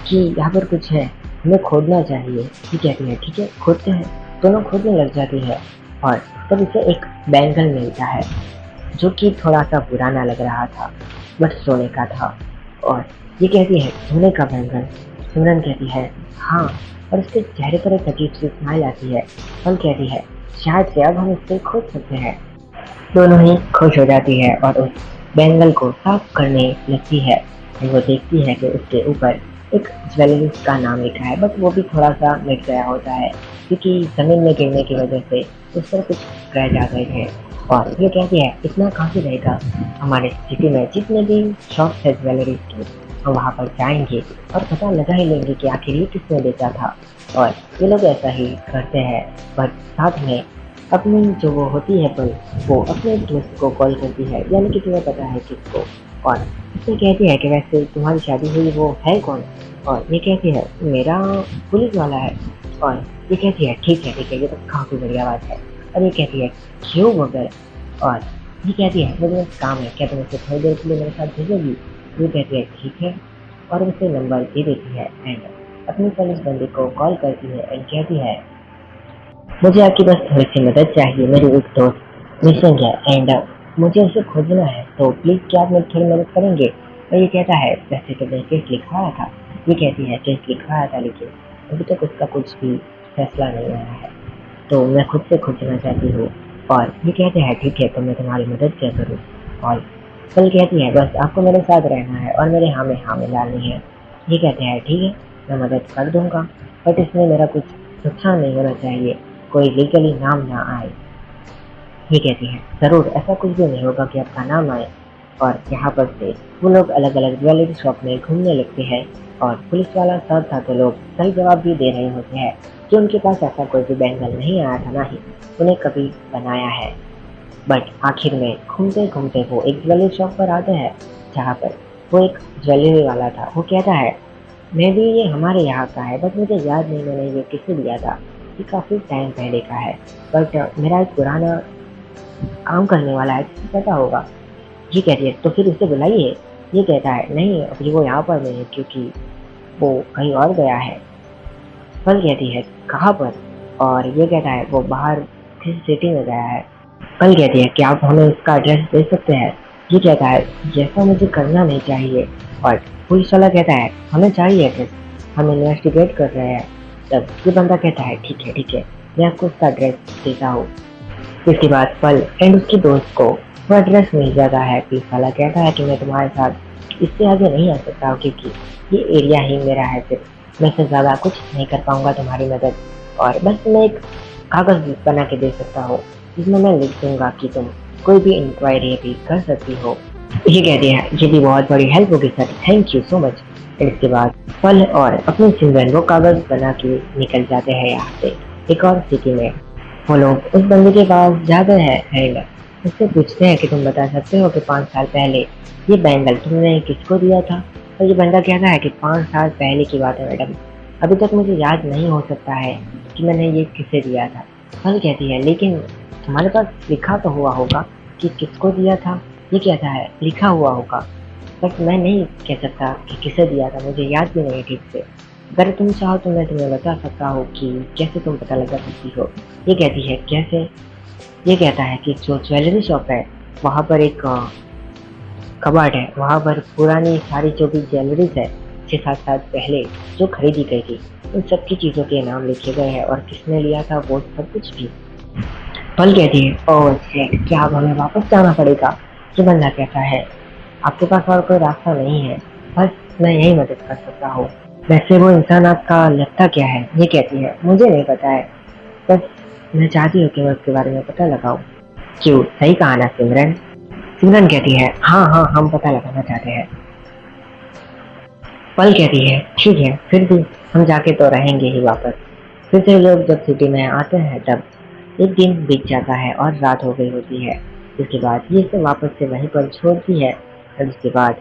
कि यहाँ पर कुछ है, हमें खोदना चाहिए। ये कहती है ठीक है खोदते हैं। दोनों खोदने लग जाती है और तब उसे एक बैंगल मिलता है जो कि थोड़ा सा पुराना लग रहा था, बट सोने का था। और ये कहती है सोने का बैंगल। सिमरन कहती है हाँ, और उसके चेहरे पर एक अजीब सी स्माइल आती है। पल कहती है शायद से अब हम इससे खोद सकते हैं। दोनों ही खुश हो जाती है और उस बैंगल को साफ करने लगती है। वो देखती है कि उसके ऊपर एक ज्वेलरी का नाम लिखा है, बट वो भी थोड़ा सा मिट गया होता है क्योंकि ज़मीन में गिरने की वजह से उस पर कुछ क्रैच आ गए थे। और ये कहती है इतना काफ़ी रहेगा, हमारे सिटी में जितने भी शॉप्स है ज्वेलरी के, हम वहाँ पर जाएंगे और पता लगा ही लेंगे कि आखिर ये किसने बेचा था। और ये लोग ऐसा ही करते हैं, पर साथ में अपनी जो वो होती है पल, वो अपने दोस्त को कॉल करती है, यानी कि तुम्हें पता है किसको। और उससे कहती है कि वैसे तुम्हारी शादी हुई वो है कौन। और ये कहती है मेरा पुलिस वाला है। और ये कहती है ठीक है ये तो काफ़ी बढ़िया बात है। और ये कहती है क्यों वगैरह। और ये कहती है मुझे बस काम है, क्या तुम उसे थोड़ी देर के लिए मेरे साथ भेजोगी। ये कहती है ठीक है, और उसे नंबर दे देती है एंड अपनी पुलिस बंदी को कॉल करती है एंड कहती है मुझे आपकी बस थोड़ी सी मदद चाहिए, मेरी एक दोस्त मिसिंग है एंड मुझे उसे खोजना है, तो प्लीज़ क्या आप मेरी थोड़ी मदद करेंगे। और ये कहता है वैसे तो मैं केस लिखवाया था। ये कहती है केस लिखवाया था लेकिन अभी तक उसका कुछ भी फैसला नहीं आया है, तो मैं खुद से खोजना चाहती हूँ। और ये कहते हैं ठीक है तो मैं तुम्हारी मदद क्या करूँ। और कल कहती है बस आपको मेरे साथ रहना है और मेरे हाँ में हाँ मिलानी है। ये कहते हैं ठीक है मैं मदद कर दूंगा, बट इसमें मेरा कुछ नुकसान नहीं होना चाहिए, कोई लीगली नाम ना आए। ये कहती है ज़रूर, ऐसा कुछ भी नहीं होगा कि आपका नाम आए। और यहाँ पर से वो लोग अलग अलग ज्वेलरी शॉप में घूमने लगते हैं और पुलिस वाला साथ था तो लोग सही जवाब भी दे रहे होते हैं कि उनके पास ऐसा कोई भी बैंगल नहीं आया था, ना ही उन्हें कभी बनाया है। बट आखिर में घूमते घूमते वो एक ज्वेलरी शॉप पर आते हैं जहाँ पर वो एक ज्वेलरी वाला था। वो कहता है मैं भी ये हमारे यहाँ का है, बट मुझे याद नहीं मैंने ये किसे दिया था, ये काफ़ी टाइम पहले का है, बट मेरा एक पुराना काम करने वाला है जिसे पता होगा। ये कहती है तो फिर उसे बुलाइए। ये कहता है नहीं अभी वो यहाँ पर नहीं है क्योंकि वो कहीं और गया है। पल कहती है कहाँ पर। और ये कहता है वो बाहर किसी सिटी में गया है। पल कहती है क्या आप हमें उसका एड्रेस दे सकते हैं। ये कहता है जैसा मुझे करना नहीं चाहिए। और पुलिस वाला कहता है हमें चाहिए एड्रेस, हम इन्वेस्टिगेट कर रहे हैं। तब ये बंदा कहता है ठीक है मैं आपको उसका एड्रेस देता हूँ। इसके बाद पल एंड उसकी दोस्त को वो एड्रेस मिल जाता है। पुलिस वाला कहता है कि मैं तुम्हारे साथ इससे आगे नहीं आ सकता हूँ क्योंकि ये एरिया ही मेरा है, सिर्फ मैं इससे ज़्यादा कुछ नहीं कर पाऊँगा तुम्हारी मदद, और बस मैं एक कागज़ बना के दे सकता हूँ जिसमें मैं लिख दूँगा कि तुम कोई भी इंक्वायरी अभी कर सकती हो। ये कहती है ये भी बहुत बड़ी हेल्प होगी sir, thank you so much. इसके बाद पल और अपने सिमरन वो कागज बना के निकल जाते हैं यहाँ से एक और सिटी में। वो लोग उस बंदे के पास जाते हैं एंड उससे पूछते हैं कि तुम बता सकते हो कि 5 साल पहले ये बैंगल तुमने किसको दिया था। और ये बंदा कहता है कि 5 साल पहले की बात है मैडम, अभी तक मुझे याद नहीं हो सकता है कि मैंने ये किसे दिया था। पल कहती है लेकिन तुम्हारे पास लिखा तो हुआ होगा कि किसको दिया था। ये कहता है लिखा हुआ होगा, बट मैं नहीं कह सकता कि किसे दिया था, मुझे याद भी नहीं ठीक से। अगर तुम चाहो तो मैं तुम्हें बता सकता हूँ कि कैसे तुम पता लगा सकती हो। ये कहती है कैसे। ये कहता है कि जो ज्वेलरी शॉप है वहाँ पर एक कबाड़ है, वहाँ पर पुरानी सारी जो भी ज्वेलरीज है 6-7 साल पहले जो खरीदी गई थी उन सबकी चीज़ों के नाम लिखे गए हैं और किसने लिया था वो सब कुछ भी। पल कहती है ओह शिट, क्या अब हमें वापस जाना पड़ेगा। ये बंदा कहता है आपके पास और कोई रास्ता नहीं है, बस मैं यही मदद कर सकता हूँ। वैसे वो इंसान आपका लगता क्या है। ये कहती है मुझे नहीं पता है, बस मैं चाहती हूँ कि मैं उसके बारे में पता लगाऊँ। क्यों, सही कहा ना सिमरन। सिमरन कहती है हाँ हाँ हम पता लगाना चाहते हैं। पल कहती है ठीक है, फिर भी हम जाके तो रहेंगे ही वापस। फिर से लोग जब सिटी में आते हैं तब एक दिन बीत जाता है और रात हो गई होती है। इसके बाद ये इसे वापस से वहीं पर छोड़ती है और उसके बाद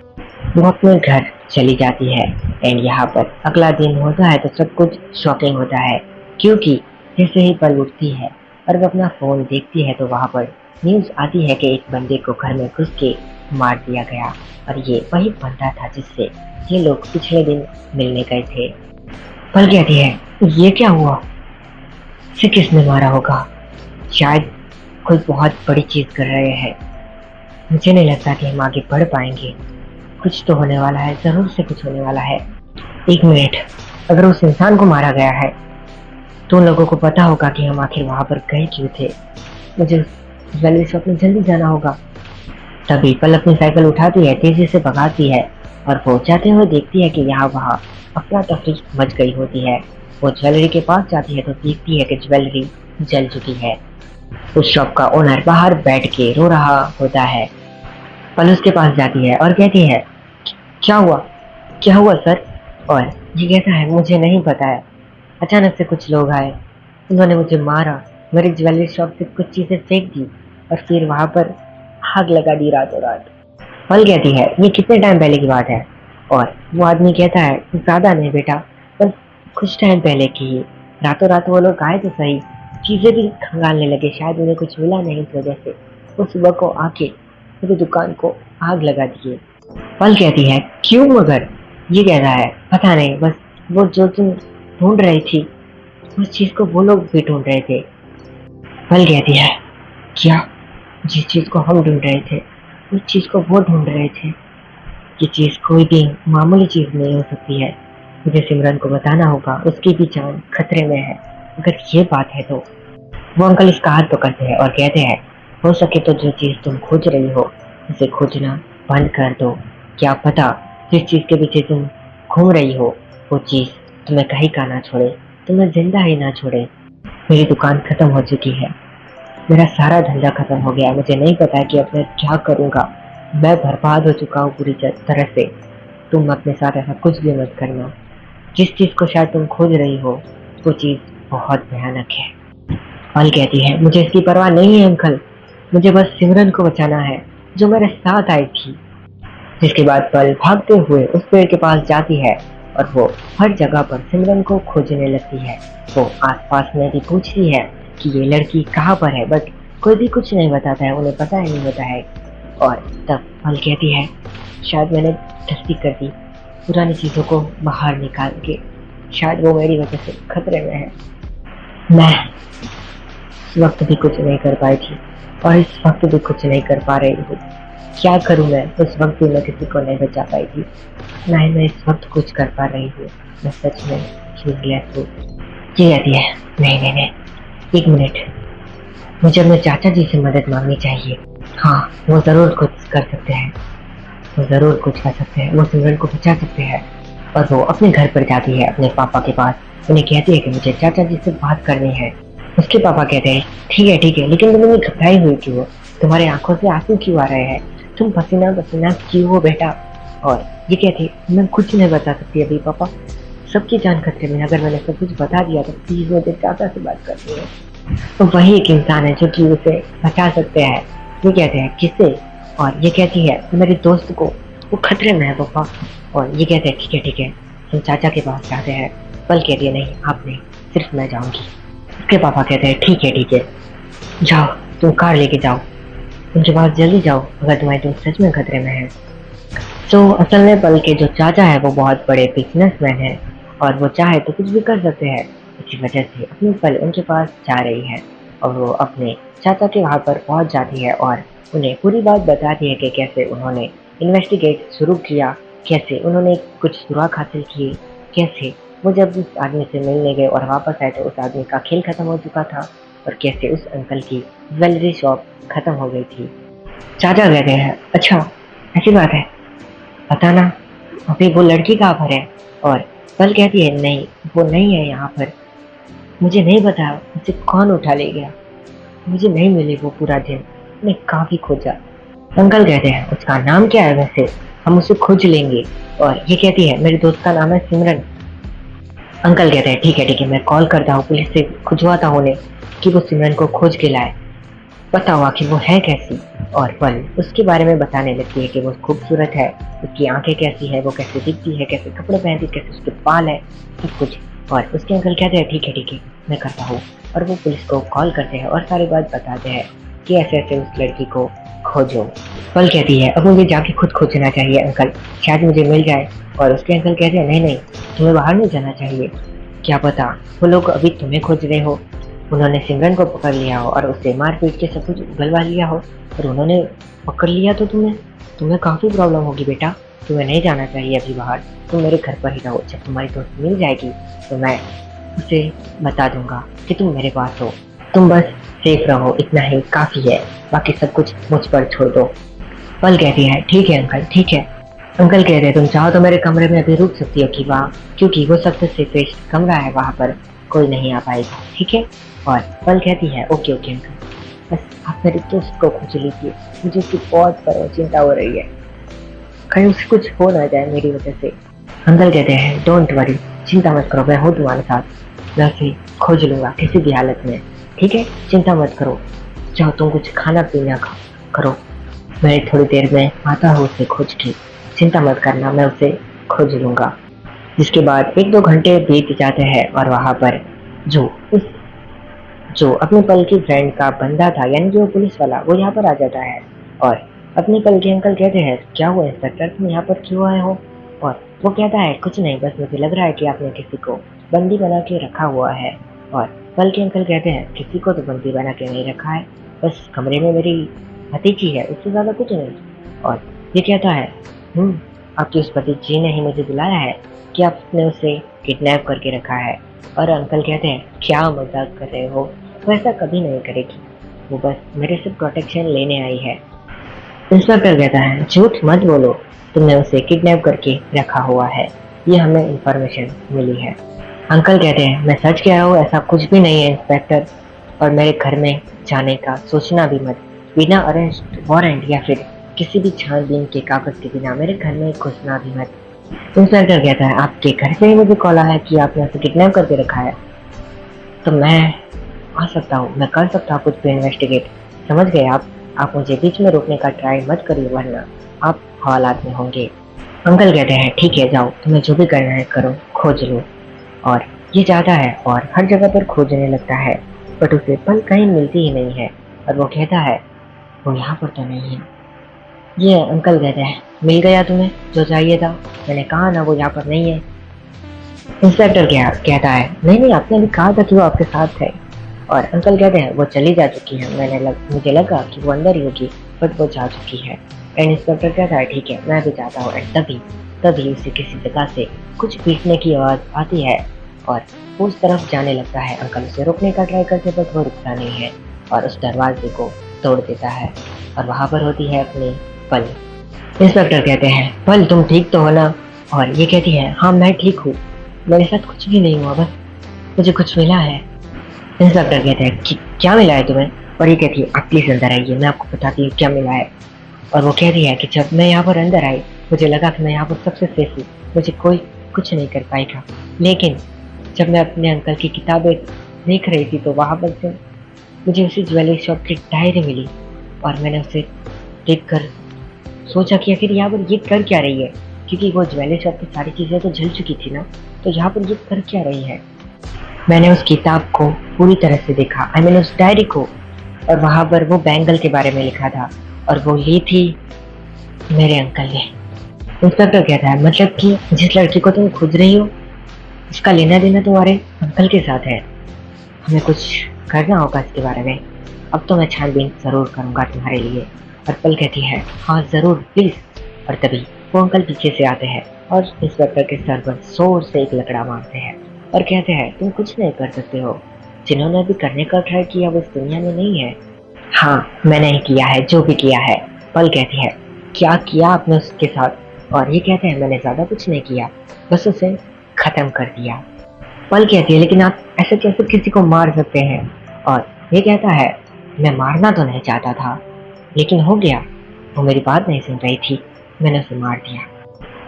वो अपने घर चली जाती है। एंड यहाँ पर अगला दिन होता है तो सब कुछ शॉकिंग होता है, क्योंकि जैसे ही पल उठती है और वो अपना फ़ोन देखती है तो वहाँ पर न्यूज़ आती है कि एक बंदे को घर में घुस के मार दिया गया। और ये वही बंदा था जिससे ये लोग पिछले दिन मिलने गए थे। पल कहती है ये क्या हुआ, इसे किसने मारा होगा, शायद कोई बहुत बड़ी चीज़ कर रहे हैं। मुझे नहीं लगता कि हम आगे बढ़ पाएंगे, कुछ तो होने वाला है, ज़रूर से कुछ होने वाला है। 1 मिनट, अगर उस इंसान को मारा गया है तो उन लोगों को पता होगा कि हम आखिर वहाँ पर गए क्यों थे। मुझे ज्वेलरी शॉप में जल्दी जाना होगा। तभी पल अपनी साइकिल उठाती है, तेजी से भगाती है और वो जाते हुए देखती है कि यहाँ वहाँ अफरा तफरी मच गई होती है। वो ज्वेलरी के पास जाती है तो देखती है कि ज्वेलरी जल चुकी है। उस शॉप का ओनर बाहर बैठ के रो रहा होता है। पल उसके पास जाती है और कहती है क्या हुआ, क्या हुआ सर। और ये कहता है मुझे नहीं पता है, अचानक से कुछ लोग आए, उन्होंने मुझे मारा, मेरी ज्वेलरी शॉप से कुछ चीज़ें फेंक दी और फिर वहाँ पर आग लगा दी रातों रात। पल कहती है ये कितने टाइम पहले की बात है। और वो आदमी कहता है ज़्यादा नहीं बेटा, बस कुछ टाइम पहले की ही। रातों रात वो लोग आए तो सही, चीज़ें भी खंगालने लगे, शायद उन्हें कुछ मिला नहीं इस वजह से वो सुबह को आके मेरी दुकान को आग लगा दिए। पल कहती है क्यों मगर। ये कहता है पता नहीं, बस वो जो तुम ढूंढ रही थी उस चीज़ को वो लोग भी ढूंढ रहे थे। पल कहती है क्या, जिस चीज़ को हम ढूंढ रहे थे उस चीज़ को वो ढूंढ रहे थे। ये चीज़ कोई भी मामूली चीज़ नहीं हो सकती है, मुझे सिमरन को बताना होगा, उसकी भी जान खतरे में है। अगर ये बात है तो वो अंकल इसका हाथ पकड़ते हैं और कहते हैं हो सके तो जो चीज़ तुम खोज रही हो उसे खोजना बंद कर दो। क्या पता जिस चीज़ के पीछे तुम घूम रही हो वो चीज़ तुम्हें कहीं का ना छोड़े, तुम्हें जिंदा ही ना छोड़े। मेरी दुकान खत्म हो चुकी है, मेरा सारा धंधा खत्म हो गया, मुझे नहीं पता है कि अब मैं क्या करूँगा, मैं बर्बाद हो चुका हूँ पूरी तरह से। तुम अपने साथ ऐसा कुछ भी मत करना, जिस चीज़ को शायद तुम खोज रही हो वो चीज़ बहुत भयानक है। पल कहती है मुझे इसकी परवाह नहीं है अंकल, मुझे बस सिमरन को बचाना है जो मेरे साथ आई थी। जिसके बाद पल भागते हुए उस पेड़ के पास जाती है और वो हर जगह पर सिमरन को खोजने लगती है। वो आसपास में भी पूछती है कि ये लड़की कहाँ पर है, बट कोई भी कुछ नहीं बताता है, उन्हें पता ही नहीं होता है। और तब पल कहती है शायद मैंने गलती कर दी, पुरानी चीज़ों को बाहर निकाल के, शायद वो मेरी वजह से खतरे में है। मैं इस वक्त भी कुछ नहीं कर पाई थी और इस वक्त भी कुछ नहीं कर पा रही हूँ। क्या करूँ मैं, उस वक्त भी मैं किसी को नहीं बचा पाई थी, ना ही मैं इस वक्त कुछ कर पा रही हूँ। मैं सच में यूजलेस हूँ। ये कहती है नहीं नहीं नहीं, 1 मिनट, मुझे अपने चाचा जी से मदद मांगनी चाहिए। हाँ वो ज़रूर कुछ कर सकते हैं, वो ज़रूर कुछ कर सकते हैं, वो सिमरन को बचा सकते हैं। और वो अपने घर पर जाती है अपने पापा के पास, उन्हें कहती है कि मुझे चाचा जी से बात करनी है। उसके पापा कहते हैं ठीक है, लेकिन तुम इतनी घबराई हुई क्यों हो, तुम्हारी आंखों से आंसू क्यों आ रहे हैं? तुम पसीना पसीना क्यों हो बेटा? और ये कहती, मैं कुछ नहीं बता सकती अभी पापा, सबकी जान खतरे में। अगर मैंने सब कुछ बता दिया तो प्लीज मुझे चाचा से बात करनी है। तो वही एक इंसान है जो कि उसे बचा सकते हैं। ये कहते हैं किसे? और ये कहती है मेरे दोस्त को, वो खतरे में है पापा। और ये कहते हैं ठीक है हम चाचा के पास जाते हैं। पल कहती है नहीं आप नहीं, सिर्फ मैं जाऊंगी। उसके पापा कहते हैं ठीक है जाओ, तुम कार लेके जाओ, उनके पास जल्दी जाओ अगर तुम्हारी दोस्त सच में खतरे में है। तो असल में पल के जो चाचा है वो बहुत बड़े बिजनेसमैन है और वो चाहे तो कुछ भी कर सकते हैं। इसी वजह से अपनी पल उनके पास जा रही है और वो अपने चाचा के वहाँ पर पहुँच जाती है और उन्हें पूरी बात बताती है कि कैसे उन्होंने इन्वेस्टिगेट शुरू किया, कैसे उन्होंने कुछ सुराग हासिल किए, कैसे वो जब उस आदमी से मिलने गए और वापस आए तो उस आदमी का खेल खत्म हो चुका था और कैसे उस अंकल की ज्वेलरी शॉप खत्म हो गई थी। चाचा कहते हैं अच्छा ऐसी बात है, बताना अभी वो लड़की कहाँ पर है? और पल कहती है नहीं वो नहीं है यहाँ पर, मुझे नहीं पता उसे कौन उठा ले गया, मुझे नहीं मिली वो पूरा दिन, मैं काफी खोजा। अंकल कहते हैं उसका नाम क्या है वैसे, हम उसे खोज लेंगे। और ये कहती है मेरे दोस्त का नाम है सिमरन। अंकल कहते हैं ठीक है मैं कॉल करता हूँ पुलिस से, खुजवाता हूँ उन्हें कि वो सिमरन को खोज के लाए, पता हुआ कि वो है कैसी। और पल उसके बारे में बताने लगती है कि वो खूबसूरत है, उसकी आंखें कैसी है, वो कैसे दिखती है, कैसे कपड़े पहनती, कैसे उसके बाल है, सब कुछ। और उसके अंकल कहते हैं ठीक है मैं करता हूँ। और वो पुलिस को कॉल करते हैं और सारी बात बताते हैं कि ऐसे ऐसे उस लड़की को खोजो। पल कहती है अब मुझे जाके खुद खोजना चाहिए अंकल, शायद मुझे मिल जाए। और उसके अंकल कहते हैं नहीं तुम्हें बाहर नहीं जाना चाहिए, क्या पता वो लोग अभी तुम्हें खोज रहे हो, उन्होंने सिमरन को पकड़ लिया हो और उसे मार पीट के सब कुछ उगलवा लिया हो और उन्होंने पकड़ लिया तो तुम्हें काफ़ी प्रॉब्लम होगी बेटा, तुम्हें नहीं जाना चाहिए अभी बाहर, तुम मेरे घर पर ही रहो। जब तुम्हारी दोस्त मिल जाएगी तो मैं उसे बता दूंगा कि तुम मेरे पास हो, तुम बस सेफ रहो, इतना ही काफ़ी है, बाकी सब कुछ मुझ पर छोड़ दो। पल कहती है ठीक है अंकल ठीक है। अंकल कहते हैं तुम चाहो तो मेरे कमरे में अभी रुक सकती हो कि वहाँ, क्योंकि वो सबसे सेफेस्ट कमरा है, वहाँ पर कोई नहीं आ पाएगा, ठीक है। और पल कहती है ओके अंकल, बस आप मेरे दोस्त को खोज लीजिए, मुझे उसकी बहुत चिंता हो रही है, कहीं उसे कुछ हो ना जाए मेरी वजह से। अंकल कहते हैं डोंट वरी, चिंता मत करो, मैं हूँ तुम्हारे साथ, मैं उसे खोज लूँगा किसी भी हालत में, ठीक है, चिंता मत करो। जाओ तुम कुछ खाना पीना करो, मैं थोड़ी देर में आता हूँ उसे खोज के, चिंता मत करना, मैं उसे खोज लूँगा। जिसके बाद 1-2 घंटे बीत जाते हैं और वहाँ पर जो अपने पल की फ्रेंड का बंदा था, यानी जो पुलिस वाला, वो यहाँ पर आ जाता है और अपने पल के अंकल कहते हैं क्या हुआ इंस्पेक्टर, तुम यहाँ पर क्यों आए हो? और वो कहता है कुछ नहीं, बस मुझे लग रहा है कि आपने किसी को बंदी बना के रखा हुआ है। और पल के अंकल कहते हैं किसी को तो बंदी बना के नहीं रखा है, बस कमरे में मेरी भतीजी है, उससे ज़्यादा कुछ नहीं। और ये कहता है आपकी उस भतीजी ने ही मुझे बुलाया है कि आपने उसे किडनैप करके रखा है। और अंकल कहते हैं क्या मजाक कर रहे हो, वो ऐसा कभी नहीं करेगी, वो बस मेरे से प्रोटेक्शन लेने आई है। इंस्पेक्टर कहता है झूठ मत बोलो, तुमने उसे किडनैप करके रखा हुआ है, ये हमें इंफॉर्मेशन मिली है। अंकल कहते हैं मैं सच कह रहा हूँ, ऐसा कुछ भी नहीं है इंस्पेक्टर, और मेरे घर में जाने का सोचना भी मत, बिना अरेस्ट वारंट या फिर किसी भी छानबीन के कागज के बिना मेरे घर में घुसना भी मत। इंस्पेक्टर कहता है आपके घर से ही मुझे कॉल आया कि आपने उसे किडनैप करके रखा है, तो मैं आ सकता हूँ, मैं कर सकता हूँ कुछ भी इन्वेस्टिगेट, समझ गए आप मुझे बीच में रोकने का ट्राई मत करिए वरना आप हालात में होंगे। अंकल कहते हैं ठीक है जाओ, तुम्हें जो भी करना है करो, खोज लो। और ये जाता है और हर जगह पर खोजने लगता है, बट उसे पल कहीं मिलती ही नहीं है। और वो कहता है वो यहाँ पर तो नहीं है। ये अंकल कहते हैं मिल गया तुम्हें जो चाहिए था, मैंने कहा ना वो यहाँ पर नहीं है। इंस्पेक्टर कहता है नहीं आपने अभी कहा था कि वो आपके साथ है। और अंकल कहते हैं वो चली जा चुकी है, मुझे लगा कि वो अंदर ही होगी, बट वो जा चुकी है। एंड इंस्पेक्टर कहता है ठीक है मैं भी जाता हूँ। एंड तभी उसे किसी जगह से कुछ पीटने की आवाज़ आती है और वो उस तरफ जाने लगता है। अंकल उसे रोकने का ट्राई करते बट वो रुकता नहीं है और उस दरवाजे को तोड़ देता है और वहाँ पर होती है अपनी पल। इंस्पेक्टर कहते हैं पल तुम ठीक तो हो ना? और ये कहती है हाँ मैं ठीक हूँ, मेरे साथ कुछ भी नहीं हुआ, बस मुझे कुछ मिला है। इंस्पेक्टर कहते हैं क्या मिला है तुम्हें? और ये कहती है आप प्लीज़ अंदर आइए, मैं आपको बताती हूँ क्या मिला है। और वो कह रही है कि जब मैं यहाँ पर अंदर आई मुझे लगा कि मैं यहाँ पर सबसे सेफ हूँ, मुझे कोई कुछ नहीं कर पाएगा। लेकिन जब मैं अपने अंकल की किताबें देख रही थी तो वहाँ पर से मुझे उसी ज्वेलरी शॉप की डायरी मिली और मैंने उसे देखकर सोचा कि आखिर यहाँ पर ये कर क्या रही है, क्योंकि वो ज्वेलरी शॉप की सारी चीज़ें तो जल चुकी थी ना, तो यहाँ पर ये कर क्या रही है। मैंने उस किताब को पूरी तरह से देखा, मैंने उस डायरी को, और वहाँ पर वो बैंगल के बारे में लिखा था और वो ली थी मेरे अंकल ने। इंस्पेक्टर कहता है मतलब कि जिस लड़की को तुम खोज रही हो उसका लेना देना तुम्हारे अंकल के साथ है, हमें कुछ करना होगा इसके बारे में। अब तो मैं छानबीन जरूर करूंगा तुम्हारे लिए। और पल कहती है हाँ जरूर प्लीज। और तभी वो अंकल पीछे से आते हैं और इंस्पेक्टर के सर पर जोर से एक लकड़ा मारते हैं और कहते हैं तुम कुछ नहीं कर सकते हो, जिन्होंने अभी करने का ट्राई किया वो इस दुनिया में नहीं है। हाँ मैंने ही किया है जो भी किया है। पल कहती है क्या किया आपने उसके साथ, और ये कहते हैं मैंने ज्यादा कुछ नहीं किया, बस उसे खत्म कर दिया। पल कहती है लेकिन आप ऐसे कैसे किसी को मार सकते हैं, और ये कहता है मैं मारना तो नहीं चाहता था लेकिन हो गया, वो मेरी बात नहीं सुन रही थी, मैंने उसे मार दिया।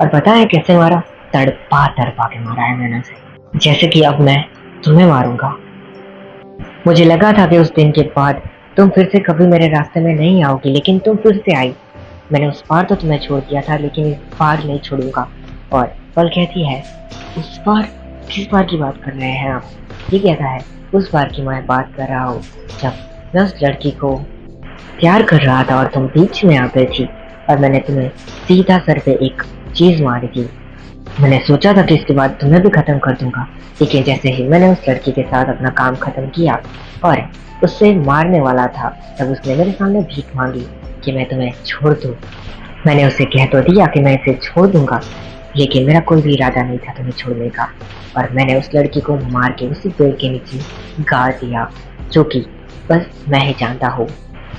और पता है कैसे मारा, तड़पा तड़पा के मारा है मैंने उसे, जैसे कि अब मैं तुम्हें मारूंगा। मुझे लगा था कि उस दिन के बाद तुम फिर से कभी मेरे रास्ते में नहीं आओगी, लेकिन तुम फिर से आई। मैंने उस बार तो तुम्हें छोड़ दिया था लेकिन इस बार नहीं छोड़ूंगा। और पल कहती है उस बार, किस बार की बात कर रहे हैं आप। ये कहता है उस बार की मैं बात कर रहा हूँ जब मैं उस लड़की को प्यार कर रहा था और तुम बीच में आ गई थी और मैंने तुम्हें सीधा सर पे एक चीज मारी थी। मैंने सोचा था कि इसके बाद तुम्हें भी खत्म कर दूंगा, लेकिन जैसे ही मैंने उस लड़की के साथ अपना काम खत्म किया और उससे मारने वाला था तब उसने मेरे सामने भीख मांगी कि मैं तुम्हें छोड़ दूं। मैंने उसे कह तो दिया कि मैं इसे छोड़ दूंगा, लेकिन मेरा कोई भी इरादा नहीं था तुम्हें छोड़ने का, और मैंने उस लड़की को मार के उसी पेड़ के नीचे गाड़ दिया, जो कि बस मैं ही जानता हूँ।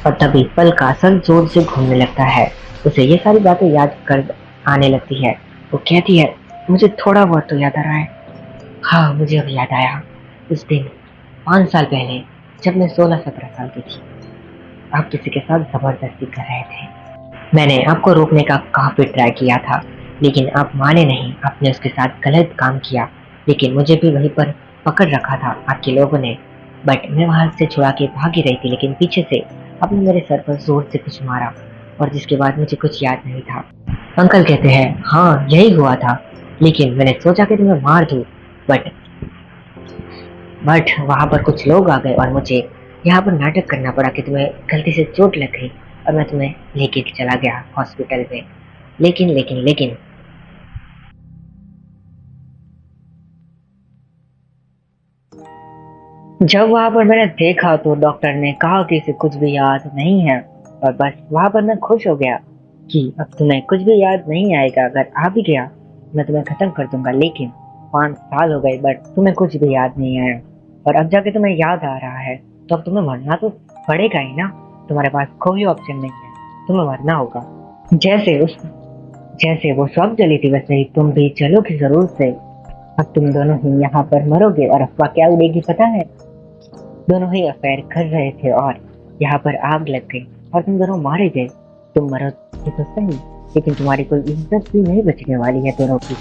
और तभी पल का सर जोर से घूमने लगता है, उसे ये सारी बातें याद कर आने लगती है। वो कहती है मुझे थोड़ा बहुत तो याद आ रहा है। हाँ मुझे अब याद आया, उस दिन 5 साल पहले जब मैं 16-17 साल की थी, आप किसी के साथ जबरदस्ती कर रहे थे। मैंने आपको रोकने का काफी ट्राई किया था लेकिन आप माने नहीं, आपने उसके साथ गलत काम किया, लेकिन मुझे भी वहीं पर पकड़ रखा था आपके लोगों ने। बट मैं वहां से छुड़ा के भागी रही थी, लेकिन पीछे से आपने मेरे सर पर जोर से कुछ मारा और जिसके बाद मुझे कुछ याद नहीं था। अंकल कहते हैं हाँ यही हुआ था, लेकिन मैंने सोचा कि तुम्हें मार दूं, बट वहां पर कुछ लोग आ गए और मुझे यहाँ पर नाटक करना पड़ा कि तुम्हें गलती से चोट लग गई और मैं तुम्हें लेके चला गया हॉस्पिटल में। लेकिन लेकिन लेकिन जब वहां पर मैंने देखा तो डॉक्टर ने कहा कि इसे कुछ भी याद नहीं है, और बस वहां पर मैं खुश हो गया कि अब तुम्हें कुछ भी याद नहीं आएगा, अगर आ भी गया मैं तुम्हें खत्म कर दूंगा। लेकिन 5 साल हो गए बट तुम्हें कुछ भी याद नहीं आया, और अब जाके तुम्हें याद आ रहा है तो अब तुम्हें मरना तो पड़ेगा ही ना, तुम्हारे पास कोई ऑप्शन नहीं है, तुम्हें मरना होगा। जैसे वो सब जली थी वैसे ही तुम भी चलोगे जरूर से। अब तुम दोनों ही यहाँ पर मरोगे, और अफवाह क्या उड़ेगी पता है, दोनों ही अफेयर कर रहे थे और यहाँ पर आग लग गई और तुम दोनों मारे गए। तुम मरोगे तो सही, लेकिन तुम्हारी कोई इज्जत भी नहीं बचने वाली है दोनों की,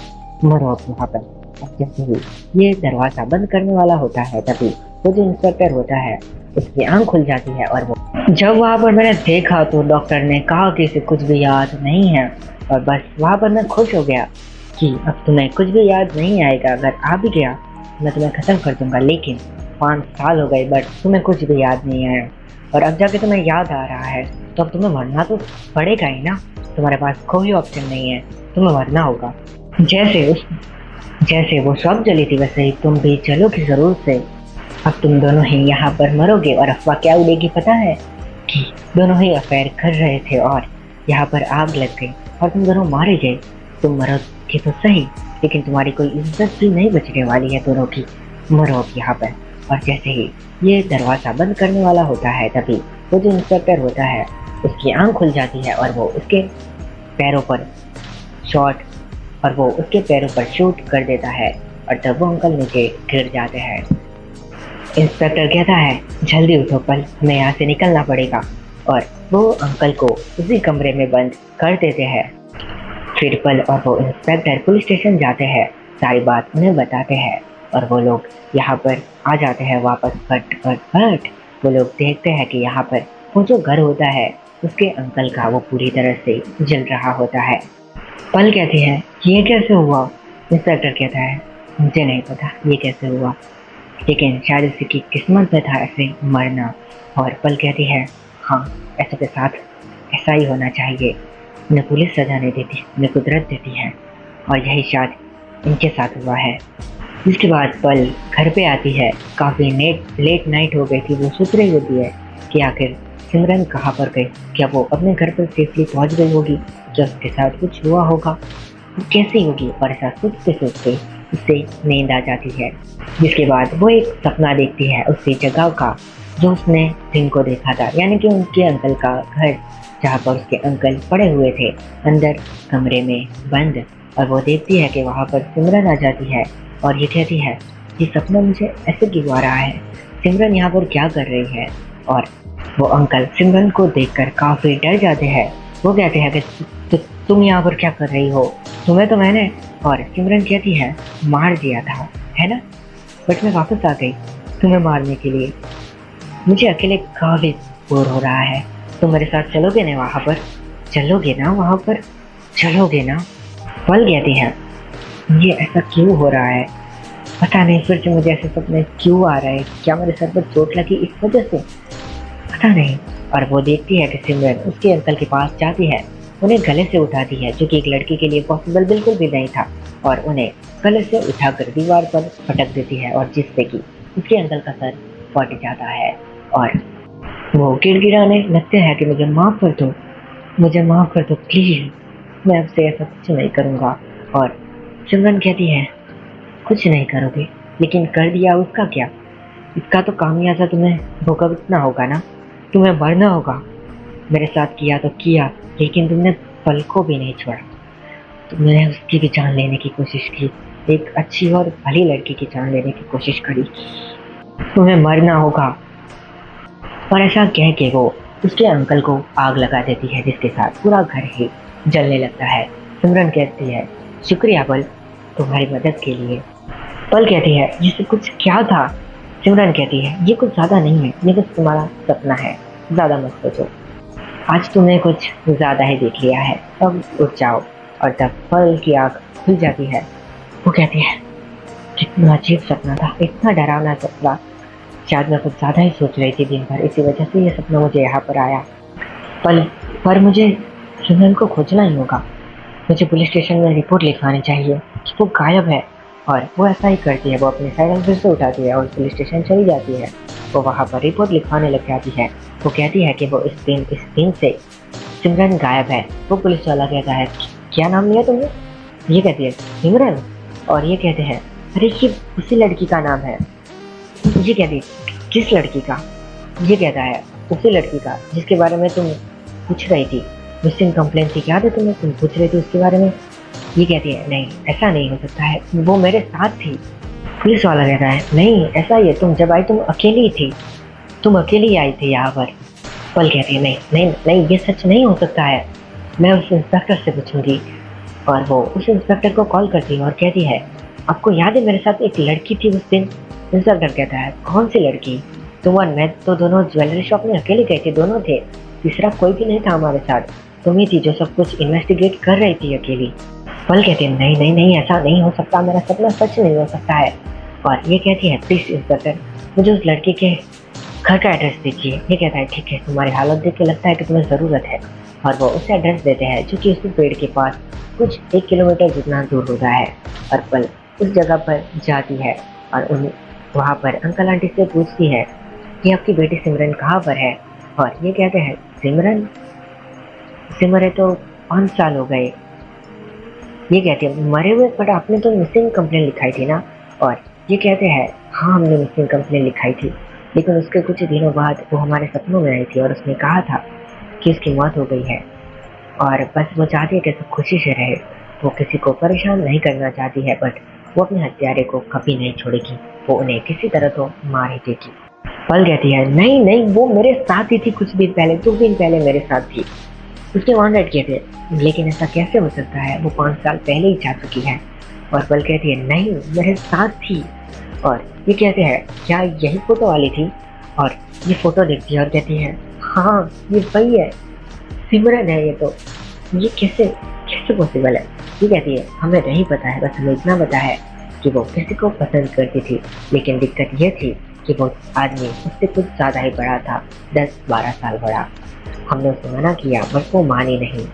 मरो अब यहाँ पर। अब जैसे ही ये दरवाजा बंद करने वाला होता है तभी वो जो इंस्पेक्टर होता है उसकी आंख खुल जाती है, और वो जब वहां पर मैंने देखा तो डॉक्टर ने कहा कि इसे कुछ भी याद नहीं है, और बस वहां पर मैं खुश हो गया कि अब तुम्हें कुछ भी याद नहीं आएगा, अगर आ भी गया मैं तुम्हें खत्म कर दूंगा। लेकिन 5 साल हो गए बट तुम्हें कुछ भी याद नहीं आया, और अब जाके तुम्हें याद आ रहा है तो अब तुम्हें मरना तो पड़ेगा ही ना, तुम्हारे पास कोई ऑप्शन नहीं है, तुम्हें मरना होगा। जैसे वो सब जली थी वैसे ही तुम भी चलोगे जरूर से। अब तुम दोनों ही यहाँ पर मरोगे, और अफवाह क्या उड़ेगी पता है कि दोनों ही अफेयर कर रहे थे और यहाँ पर आग लग गई और तुम दोनों मारे गए। तुम मरोगे तो सही, लेकिन तुम्हारी कोई इज्जत भी नहीं बचने वाली है दोनों की, मरो अब यहाँ पर। और जैसे ही ये दरवाजा बंद करने वाला होता है तभी वो जो इंस्पेक्टर होता है उसकी आंख खुल जाती है, और वो उसके पैरों पर शूट कर देता है, और तब वो अंकल नीचे गिर जाते हैं। इंस्पेक्टर कहता है जल्दी उठो पल, हमें यहाँ से निकलना पड़ेगा। और वो अंकल को उसी कमरे में बंद कर देते हैं। फिर पल और वो इंस्पेक्टर पुलिस स्टेशन जाते हैं, सारी बात उन्हें बताते हैं और वो लोग यहाँ पर आ जाते हैं वापस। बट वो लोग देखते हैं कि यहाँ पर वो जो घर होता है उसके अंकल का वो पूरी तरह से जल रहा होता है। पल कहती है ये कैसे हुआ? इंस्पेक्टर कहता है मुझे नहीं पता ये कैसे हुआ, लेकिन शायद उसी की किस्मत में था ऐसे मरना। और पल कहती है हाँ, ऐसे के साथ ऐसा ही होना चाहिए, उन्हें पुलिस सजा नहीं देती, उन्हें कुदरत देती है और यही शायद इनके साथ हुआ है। इसके बाद पल घर पे आती है, काफ़ी लेट नाइट हो गई थी, वो सोच रही होती है कि आखिर सिमरन कहाँ पर गई, क्या वो अपने घर पर सेफली पहुँच गई होगी, क्या उसके साथ कुछ हुआ होगा, वो कैसी होगी। और ऐसा सोचते सोचते उससे नींद आ जाती है। जिसके बाद वो एक सपना देखती है उसी जगह का जो उसने दिन को देखा था, यानी कि उनके अंकल का घर, जहाँ पर उसके अंकल पड़े हुए थे अंदर कमरे में बंद। और वो देखती है कि वहाँ पर सिमरन आ जाती है और ये कहती है ये सपना मुझे ऐसे क्यों आ रहा है, सिमरन यहाँ पर क्या कर रही है। और वो अंकल सिमरन को देखकर काफ़ी डर जाते हैं। वो कहते हैं कि तुम यहाँ पर क्या कर रही हो, तुम्हें तो मैंने, और सिमरन कहती है मार दिया था है ना, बट मैं वापस आ गई तुम्हें मारने के लिए, मुझे अकेले काफ़ी बोर हो रहा है, तुम मेरे साथ चलोगे ना वहाँ पर, चलोगे ना वहाँ पर, चलोगे ना। पल कहती है ये ऐसा क्यों हो रहा है, पता नहीं फिर से मुझे ऐसे सपने क्यों आ रहे हैं, क्या मेरे सर पर चोट लगी इस वजह से, पता नहीं। और वो देखती है कि सिमरन उसके अंकल के पास जाती है, उन्हें गले से उठाती है, जो कि एक लड़की के लिए पॉसिबल बिल्कुल भी नहीं था, और उन्हें गले से उठाकर दीवार पर पटक देती है और जिससे कि उसके अंकल का सर फट जाता है। और वो गिड़गिड़ाने लगते हैं कि मुझे माफ़ कर दो, मुझे माफ़ कर दो प्लीज़, मैं आपसे ऐसा कुछ नहीं करूँगा। और सिमरन कहती है कुछ नहीं करोगे, लेकिन कर दिया उसका क्या, इसका तो खामियाजा तुम्हें भुगतना होगा ना, तुम्हें मरना होगा, मेरे साथ किया तो किया, लेकिन तुमने पल को भी नहीं छोड़ा, तुमने उसकी भी जान लेने की कोशिश की, एक अच्छी और भली लड़की की जान लेने की कोशिश करी, तुम्हें मरना होगा। और ऐसा कह के वो उसके अंकल को आग लगा देती है, जिसके साथ पूरा घर ही जलने लगता है। सिमरन कहती है शुक्रिया पल तुम्हारी मदद के लिए। पल कहती है ये सब कुछ क्या था। सिमरन कहती है ये कुछ ज़्यादा नहीं है, ये बस तुम्हारा सपना है, ज़्यादा मत सोचो, आज तुमने कुछ ज़्यादा ही देख लिया है, अब उठ जाओ। और तब पल की आँख खुल जाती है। वो कहती है कितना अजीब सपना था, इतना डरावना सपना, शायद मैं कुछ ज़्यादा ही सोच रही थी दिन भर, इसी वजह से ये सपना मुझे यहाँ पर आया। पर मुझे सिमरन को खोजना ही होगा, मुझे पुलिस स्टेशन में रिपोर्ट लिखवानी चाहिए कि वो गायब है। और वो ऐसा ही करती है, वो अपनी साइकिल फिर से उठाती है और पुलिस स्टेशन चली जाती है। वो वहाँ पर रिपोर्ट लिखवाने लग जाती है। वो कहती है कि वो इस दिन से सिमरन गायब है। वो पुलिस वाला कहता है क्या नाम लिया तुमने, ये कहती है सिमरन, और ये कहते हैं अरे ये उसी लड़की का नाम है। ये कहती है किस लड़की का, ये कहता है उसी लड़की का जिसके बारे में तुम पूछ रही थी, मिसिंग कंप्लेंट थी, याद है तुम्हें, तुम पूछ रही थी उसके बारे में। ये कहती है नहीं ऐसा नहीं हो सकता है, वो मेरे साथ थी। पुलिस वाला कहता है नहीं ऐसा ही है, तुम जब आई तुम अकेली थी, तुम अकेली आई थी यहाँ पर। पल कहती है नहीं नहीं नहीं ये सच नहीं हो सकता है, मैं उस इंस्पेक्टर से पूछूंगी। और वो उस इंस्पेक्टर को कॉल करती है और कहती है आपको याद है मेरे साथ एक लड़की थी उस दिन। इंस्पेक्टर कहता है कौन सी लड़की, तुम और मैं तो दोनों ज्वेलरी शॉप में अकेले गए थे, दोनों थे, तीसरा कोई भी नहीं था हमारे साथ, तुम ही थी जो सब कुछ इन्वेस्टिगेट कर रही थी अकेली। पल कहती है नहीं नहीं नहीं ऐसा नहीं हो सकता, मेरा सपना सच नहीं हो सकता है। और ये कहती है प्लीज़ इंस्पेक्टर मुझे उस लड़के के घर का एड्रेस दीजिए। ये कहता है ठीक है, तुम्हारी हालत देख के लगता है कि तुम्हें ज़रूरत है। और वो उसे एड्रेस देते हैं जो कि उसी पेड़ के पास कुछ 1 किलोमीटर जितना दूर होता है। और पल उस जगह पर जाती है और उन वहाँ पर अंकल आंटी से पूछती है कि आपकी बेटी सिमरन कहाँ पर है। और ये कहते हैं सिमरन तो 5 साल हो गए। ये कहते हैं मरे हुए, बट आपने तो मिसिंग कंप्लेंट लिखाई थी ना। और ये कहते हैं हाँ हमने मिसिंग कंप्लेंट लिखाई थी, लेकिन उसके कुछ दिनों बाद वो हमारे सपनों में आई थी और उसने कहा था कि उसकी मौत हो गई है। और बस वो चाहती है कि सब खुशी से रहे, वो किसी को परेशान नहीं करना चाहती है, बट वो अपने हत्यारे को कभी नहीं छोड़ेगी, वो उन्हें किसी तरह तो मार ही देगी। पल कहती है नहीं नहीं, वो मेरे साथ ही थी कुछ दिन पहले, 2 दिन पहले मेरे साथ थी। उसने वांटेड किए थे, लेकिन ऐसा कैसे हो सकता है, वो 5 साल पहले ही जा चुकी है। और पल कहती है नहीं, मेरे साथ थी। और ये कहते हैं क्या यही फोटो वाली थी? और ये फोटो देखती है और कहती है हाँ ये वही है, सिमरन है ये तो। ये कैसे कैसे पॉसिबल है? ये कहती है हमें नहीं पता है, बस हमें इतना पता है कि वो किसी को पसंद करती थी, लेकिन दिक्कत ये थी कि वो आदमी उससे कुछ ज़्यादा ही बड़ा था, 10-12 साल बड़ा। हमने उसे मना किया बट वो मानी नहीं।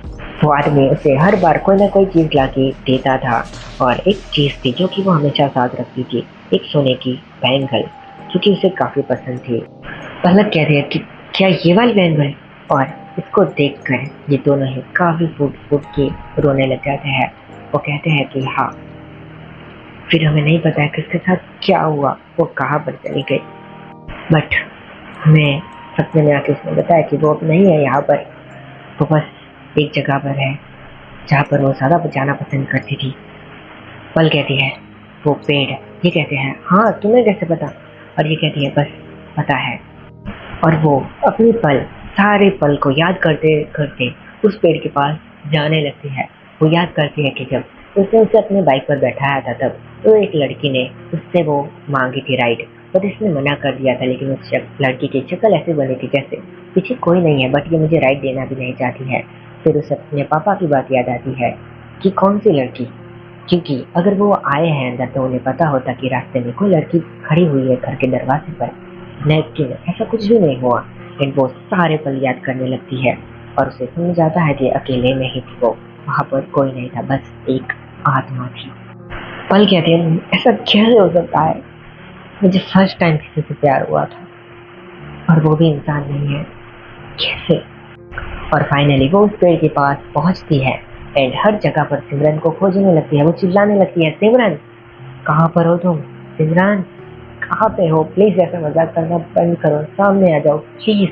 वो आदमी उसे हर बार कोई ना कोई चीज़ ला के देता था, और एक चीज़ थी जो कि वो हमेशा साथ रखती थी, एक सोने की बैंगल, जो कि उसे काफ़ी पसंद थी। पलक कहती है कि क्या ये वाली बैंगल? और इसको देखकर ये दोनों ही काफ़ी फूट फूट के रोने लग जाते हैं। वो कहते हैं कि हाँ, फिर हमें नहीं पता है कि उसके साथ क्या हुआ, वो कहाँ पर चली गई। बट हमें सपने में आके उसने बताया कि वो अब नहीं है यहाँ पर, वो बस एक जगह पर है जहाँ पर वो ज़्यादा जाना पसंद करती थी। पल कहती है वो पेड़। ये कहते हैं हाँ तुम्हें कैसे पता? और ये कहती है बस पता है। और वो अपनी पल, सारे पल को याद करते करते उस पेड़ के पास जाने लगती है। वो याद करती है कि जब उसने उसे अपने बाइक पर बैठाया था, तब तो एक लड़की ने उससे वो मांगी थी राइड, बट इसने मना कर दिया था। लेकिन उस लड़की की शक्ल ऐसी बनी थी जैसे पीछे कोई नहीं है, बट ये मुझे राइड देना भी नहीं चाहती है। फिर उसे अपने पापा की बात याद आती है कि कौन सी लड़की, क्योंकि अगर वो आए हैं अंदर तो उन्हें पता होता कि रास्ते में कोई लड़की खड़ी हुई है घर के दरवाजे पर, लेकिन ऐसा कुछ भी नहीं हुआ। लेकिन वो सारे पल याद करने लगती है और उसे समझ आता है कि अकेले नहीं थी वो, वहाँ पर कोई नहीं था, बस एक आत्मा थी। पल कहती है ऐसा कैसे हो सकता है, मुझे फर्स्ट टाइम किसी से प्यार हुआ था और वो भी इंसान नहीं है, कैसे? और फाइनली वो उस पेड़ के पास पहुंचती है एंड हर जगह पर सिमरन को खोजने लगती है। वो चिल्लाने लगती है सिमरन कहाँ पर हो तुम, सिमरन कहाँ पे हो, प्लीज ऐसा मजाक करना बंद करो, सामने आ जाओ प्लीज।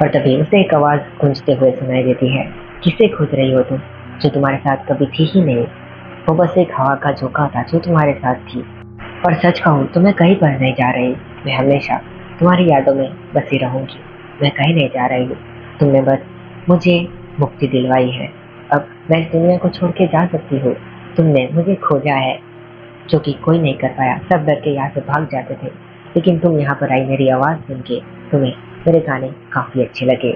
और तभी उसे एक आवाज गूंजते हुए सुनाई देती है, किसे खोज रही हो तुम, जो तुम्हारे साथ कभी थी ही नहीं, वो बस एक हवा का झोंका था जो तुम्हारे साथ थी। और सच कहूँ तो मैं कहीं पर नहीं जा रही, मैं हमेशा तुम्हारी यादों में बसी रहूंगी। मैं कहीं नहीं जा रही हूँ, तुमने बस मुझे मुक्ति दिलवाई है, अब मैं इस दुनिया को छोड़ के जा सकती हूँ। तुमने मुझे खोजा है जो कि कोई नहीं कर पाया, सब डर के यहाँ से भाग जाते थे, लेकिन तुम यहाँ पर आई मेरी आवाज़ सुन के, तुम्हें मेरे गाने काफ़ी अच्छे लगे।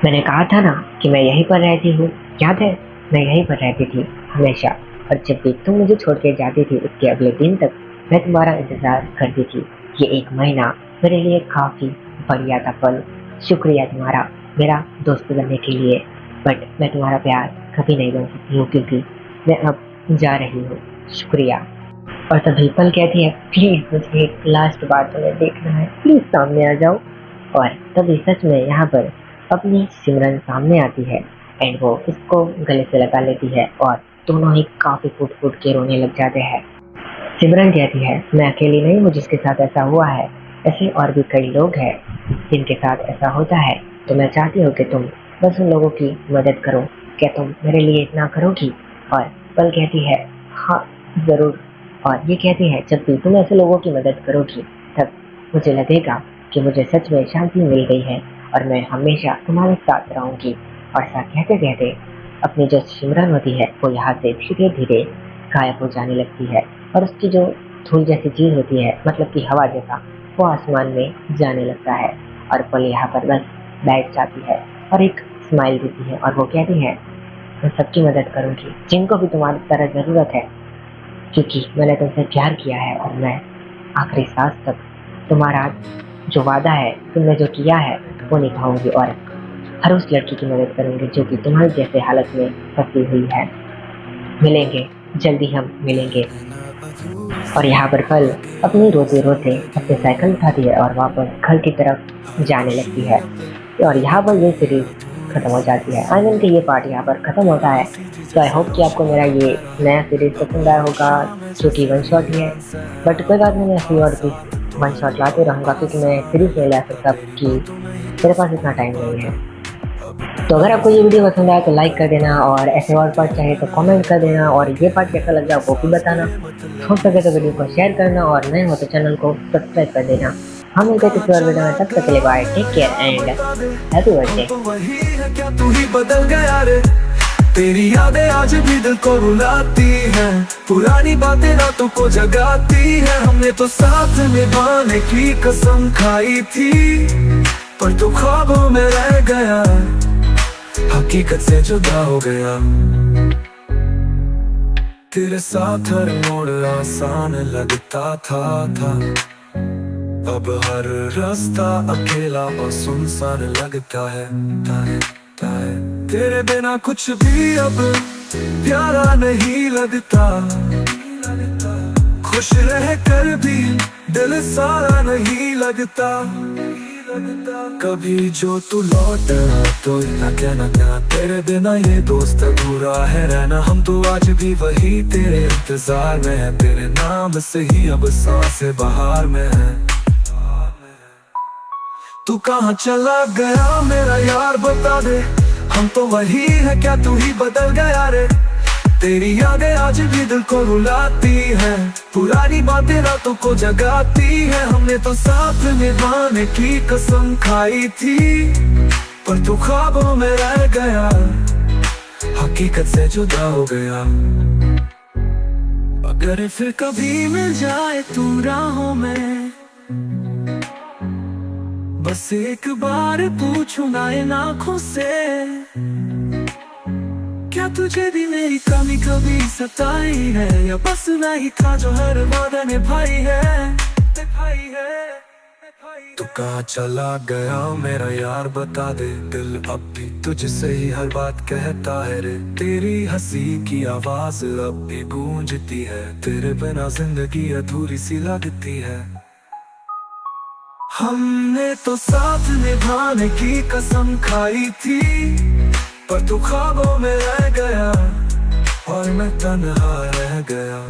मैंने कहा था ना कि मैं यहीं पर रहती हूँ, याद है? मैं यहीं पर रहती थी हमेशा, और जब भी तुम मुझे छोड़ के जाती थी उसके अगले दिन तक मैं तुम्हारा इंतज़ार करती थी। ये 1 महीना मेरे लिए काफ़ी बढ़िया था पल, शुक्रिया तुम्हारा मेरा दोस्त बनने के लिए, बट मैं तुम्हारा प्यार कभी नहीं बन सकती हूँ क्योंकि मैं अब जा रही हूँ, शुक्रिया। और तभी पल कहती है प्लीज मुझे एक लास्ट बार तुम्हें देखना है, प्लीज सामने आ जाओ। और तभी सच में यहाँ पर अपनी सिमरन सामने आती है एंड वो इसको गले से लगा लेती है और दोनों ही काफी फूट फूट के रोने लग जाते हैं। सिमरन कहती है मैं अकेली नहीं हूँ जिसके साथ ऐसा हुआ है, ऐसे और भी कई लोग हैं जिनके साथ ऐसा होता है, तो मैं चाहती हूँ कि तुम बस उन लोगों की मदद करो, क्या तुम मेरे लिए इतना करोगी? और पल कहती है हाँ जरूर। और ये कहती है जब भी तुम ऐसे लोगों की मदद करोगी तब मुझे लगेगा कि मुझे सच में शांति मिल गई है और मैं हमेशा तुम्हारे साथ रहूंगी। और ऐसा कहते कहते अपनी जो सिमरन होती है वो यहाँ से धीरे धीरे गायब हो जाने लगती है और उसकी जो धूल जैसी चीज होती है, मतलब कि हवा जैसा, वो आसमान में जाने लगता है। और पल यहाँ पर बस बैठ जाती है और एक स्माइल देती है और वो कहती है मैं सबकी मदद करूंगी जिनको भी तुम्हारी तरह जरूरत है, क्योंकि मैंने तुमसे प्यार किया है और मैं आखिरी सांस तक तुम्हारा जो वादा है, तुमने जो किया है वो निभाऊंगी और हर उस लड़की की मदद करूंगी जो कि तुम्हारी जैसे हालत में फंसी हुई है। मिलेंगे जल्दी, हम मिलेंगे। और यहाँ पर पल अपनी रोते रोते अपनी साइकिल उठाती है और वापस घर की तरफ जाने लगती है। और यहाँ पर ये सीरीज खत्म हो जाती है। आई मीन कि ये पार्ट यहाँ पर खत्म होता है। तो आई होप कि आपको मेरा ये नया सीरीज पसंद आया होगा, जो कि 1 शॉट ही है, बट कोई बात नहीं, मैं ऐसी और भी 1 शॉट लाते रहूँगा क्योंकि मैं सीरीज नहीं ला सकता कि मेरे पास इतना टाइम नहीं है। तो अगर आपको ये वीडियो पसंद आया तो लाइक कर देना और ऐसे और पार्ट चाहिए तो कमेंट कर देना और ये पार्ट कैसा लग रहा है वो भी बताना। हो सके तो वीडियो को शेयर करना और नए हो तो चैनल को सब्सक्राइब कर देना। हम मिलते हैं किसी और वीडियो में, तब तक के लिए bye, take care and happy हम बर्थडे। तो वही है, क्या तू ही बदल गया रे। तेरी यादें आज भी दिल को रुलाती हैं, पुरानी बातें रातों को जगाती हैं। हमने तो साथ निभाने की कसम खाई थी, पर तू ख्वाबों में रह गया, हकीकत से जुदा हो गया। तेरे साथ हर मोड़ आसान लगता था, अब हर रास्ता अकेला और सुनसान लगता है, तेरे बिना कुछ भी अब प्यारा नहीं लगता, खुश रह कर भी दिल सारा नहीं लगता। कभी जो तू लौट तो ना कहना क्या, तेरे बिना ये दोस्त अधूरा है रहना। हम तो आज भी वही तेरे इंतजार में है, तेरे नाम से ही अब सांसें बाहर में है। तू कहाँ चला गया मेरा यार बता दे, हम तो वही है, क्या तू ही बदल गया रे। तेरी यादें आज भी दिल को रुलाती हैं, पुरानी बातें रातों को जगाती हैं। हमने तो साथ निभाने की कसम खाई थी, पर तू ख्वाबों में रह गया, हकीकत से जुदा हो गया। अगर फिर कभी मिल जाए तू राहों में, बस एक बार पूछूं ना इन आँखों से, क्या तुझे भी मेरी कमी कभी सताई है, या बस मैं ही था जो हर वादा निभाई है। तू कहाँ चला गया मेरा यार बता दे, दिल अब भी तुझसे ही हर बात कहता है रे। तेरी हंसी की आवाज अब भी गूंजती है, तेरे बिना जिंदगी अधूरी सी लगती है। हमने तो साथ निभाने की कसम खाई थी, पर तू ख्वाबों में रह गया, और मैं तन्हा रह गया।